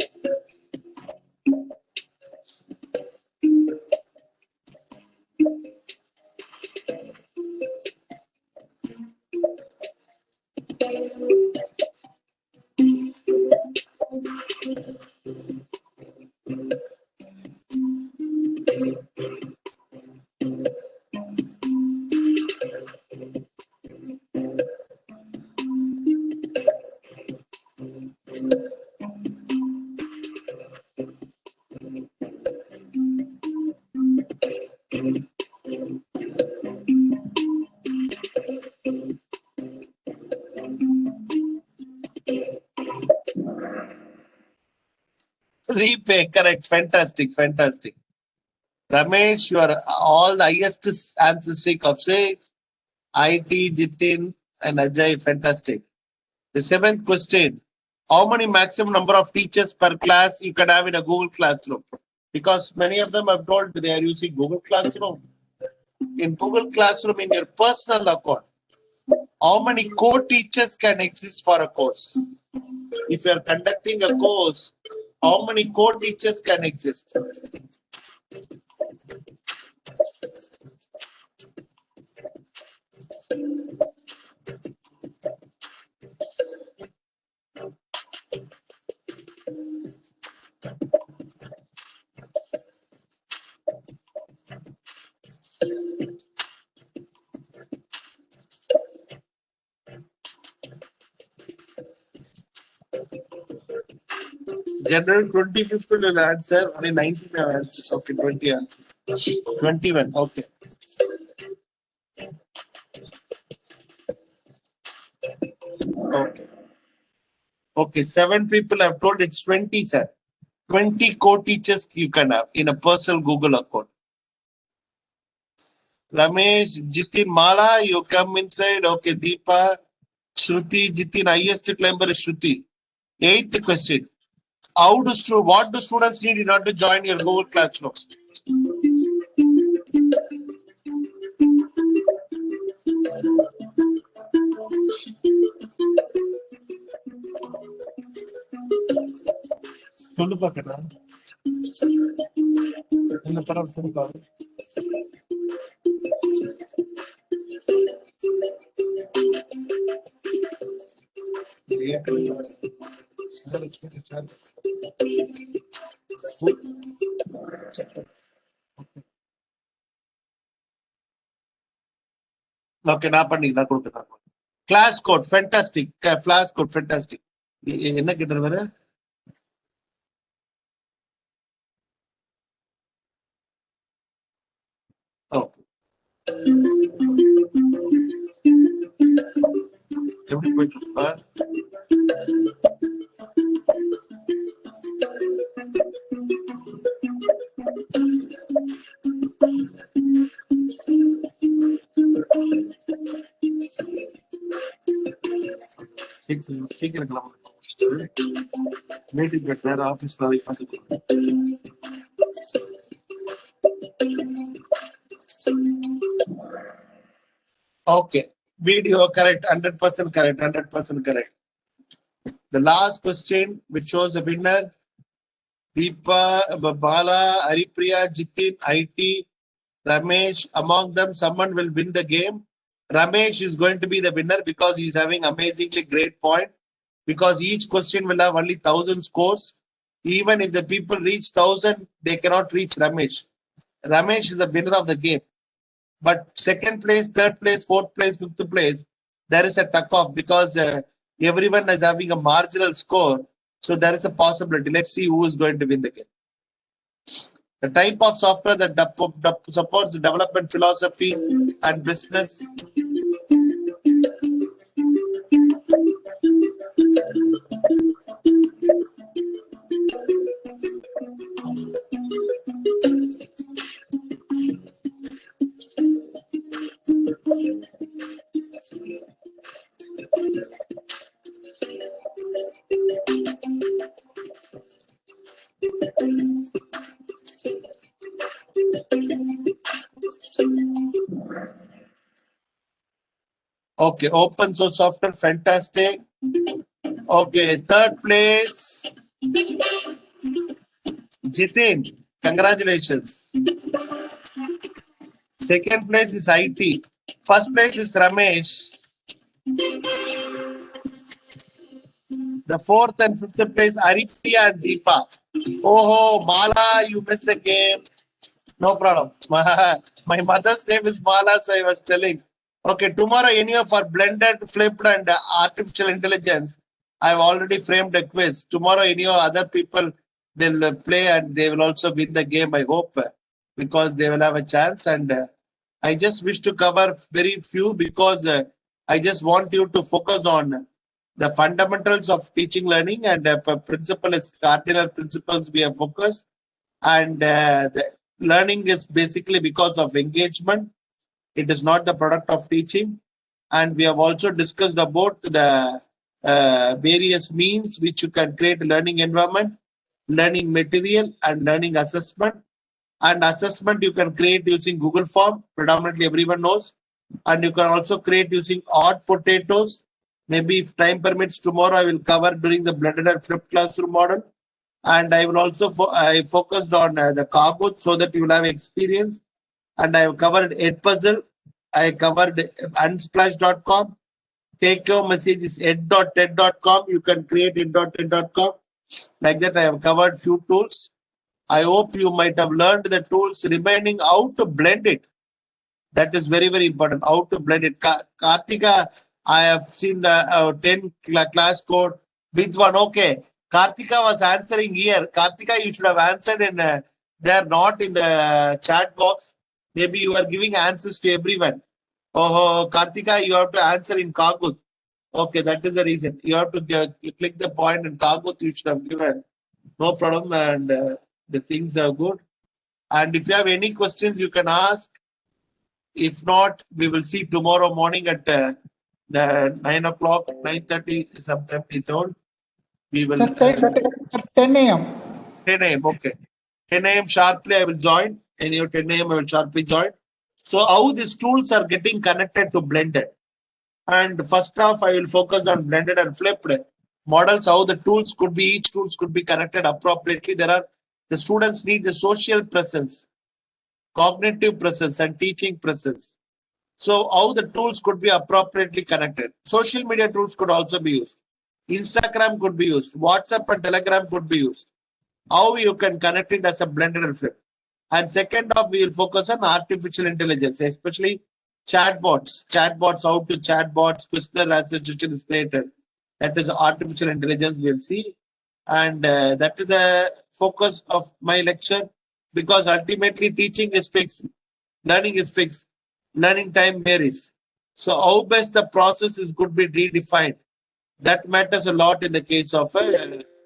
Repay, correct. Fantastic, fantastic. Ramesh, you are all the highest answer streak of 6. IT, Jitin, and Ajay, fantastic. The 7th question. How many maximum number of teachers per class you can have in a Google Classroom? Because many of them have told they are using Google Classroom. In Google Classroom, in your personal account, how many co-teachers can exist for a course? If you are conducting a course, how many co-teachers can exist? General 20 people will answer, only 19 have answered. Okay, 20 answers. 21, okay. Okay. Okay, 7 people have told it's 20, sir. 20 co-teachers you can have in a personal Google account. Ramesh, Jitin, Mala, you come inside. Okay, Deepa, Shruti, Jitin, highest climber is Shruti. 8th question. What do students need in order to join your Google Classroom? சொல்லு பார்க்கலாம் இந்த படம் சொல்லுங்க okay நான் கொடுக்குறேன் class code fantastic class code fantastic என்ன கிட்ட வர ஓகே எப்படி போயிட்டு இருப்பா சீக்கிரம் மீட்டிங் வேற office okay video correct 100% correct 100% correct. The last question which shows the winner Deepa, Bala, Haripriya, Jitin, IT, Ramesh. Among them someone will win the game. Ramesh is going to be the winner because he is having amazingly great point, because each question will have only 1000 scores. Even if the people reach 1000, they cannot reach Ramesh. Ramesh is the winner of the game. But second place, third place, fourth place, fifth place, there is a tuck off because everyone is having a marginal score. So there is a possibility. Let's see who is going to win the game. The type of software that supports development philosophy and business. Okay, open source software, fantastic. Okay, third place, Jitin, congratulations. Second place is IT. First place is Ramesh. The fourth and fifth place, Aripriya and Deepa. Oh, Mala, you missed the game. No problem. My mother's name is Mala, so I was telling. Okay, tomorrow, any of our blended, flipped, and artificial intelligence, I've already framed a quiz. Tomorrow, any of other people will play and they will also win the game, I hope, because they will have a chance. And I just wish to cover very few because I just want you to focus on the fundamentals of teaching learning and principle is cardinal principles we have focused. And the learning is basically because of engagement. It is not the product of teaching. And we have also discussed about the various means which you can create a learning environment, learning material, and learning assessment. And assessment you can create using Google Form, predominantly everyone knows. And you can also create using odd potatoes. Maybe if time permits, tomorrow I will cover during the blended and flipped classroom model. And I will also I focused on the Kahoot so that you will have experience. And I have covered Edpuzzle. I covered unsplash.com. Take your message is ed.ted.com. You can create ed.ted.com. Like that, I have covered few tools. I hope you might have learned the tools remaining how to blend it. That is very, very important. How to blend it. Kartika, I have seen the 10 class code with one. Okay. Kartika was answering here. Kartika, you should have answered in they are not in the chat box. Maybe you are giving answers to everyone. Oh, Kartika, you have to answer in Kahoot. Okay, that is the reason. You have to click the point in Kahoot. You should have given. No problem. And the things are good. And if you have any questions, you can ask. If not, we will see tomorrow morning at the 9 o'clock, 9:30, sometime we told. We will.
10 a.m.
10 a.m. Okay. 10 a.m. sharply I will join. Any 10 a.m. I will sharply join. So how these tools are getting connected to blended. And first off, I will focus on blended and flipped models, how the tools could be, each tools could be connected appropriately. The students need the social presence, cognitive presence, and teaching presence. So how the tools could be appropriately connected. Social media tools could also be used. Instagram could be used. WhatsApp and Telegram could be used. How you can connect it as a blended and flip. And second off, we will focus on artificial intelligence, especially chatbots. Chatbots, how to chatbots, questionnaire answer system is created. That is artificial intelligence we'll see. And that is the focus of my lecture because ultimately teaching is fixed. Learning is fixed. Learning time varies. So how best the process is could be redefined. That matters a lot in the case of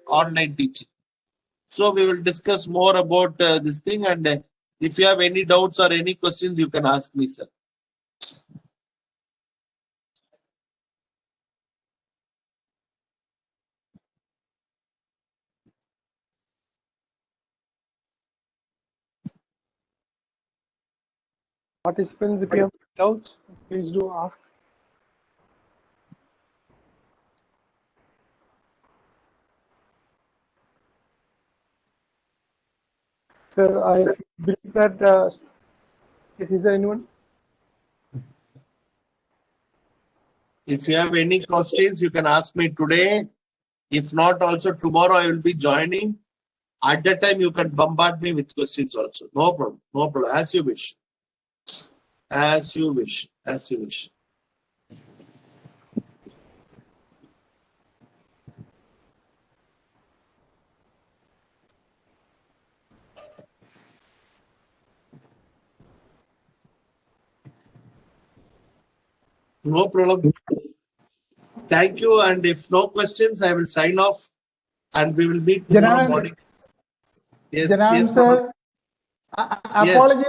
online teaching. So we will discuss more about this thing, and if you have any doubts or any questions, you can ask me, sir.
Participants, if you have doubts, please do ask. Sir, I believe that, yes, is there anyone?
If you have any questions, you can ask me today. If not, also tomorrow I will be joining. At that time, you can bombard me with questions also. No problem. No problem. As you wish. As you wish. As you wish. No problem. Thank you. And if no questions, I will sign off and we will meet tomorrow morning. Yes, yes,
Sir, apologies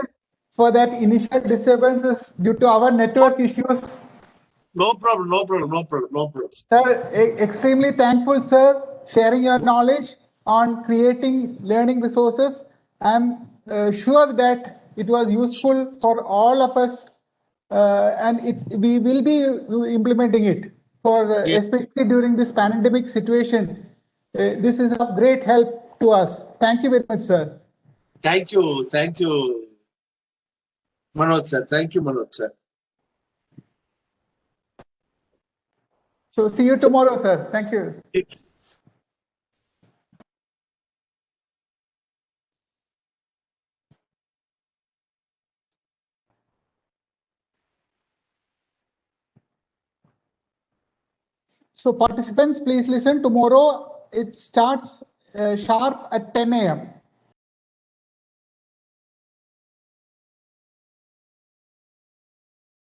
for that initial disturbances due to our network issues.
No problem, no problem, no problem, no problem.
Sir, extremely thankful, sir, sharing your knowledge on creating learning resources. I'm sure that it was useful for all of us and we will be implementing it for
Yes.
especially during this pandemic situation. This is of great help to us. Thank you very much, sir.
Thank you. Thank you, Manoj sir. Thank you, Manoj sir.
So see you tomorrow, sir. Thank you. So participants, please listen. Tomorrow it starts sharp at 10 a.m.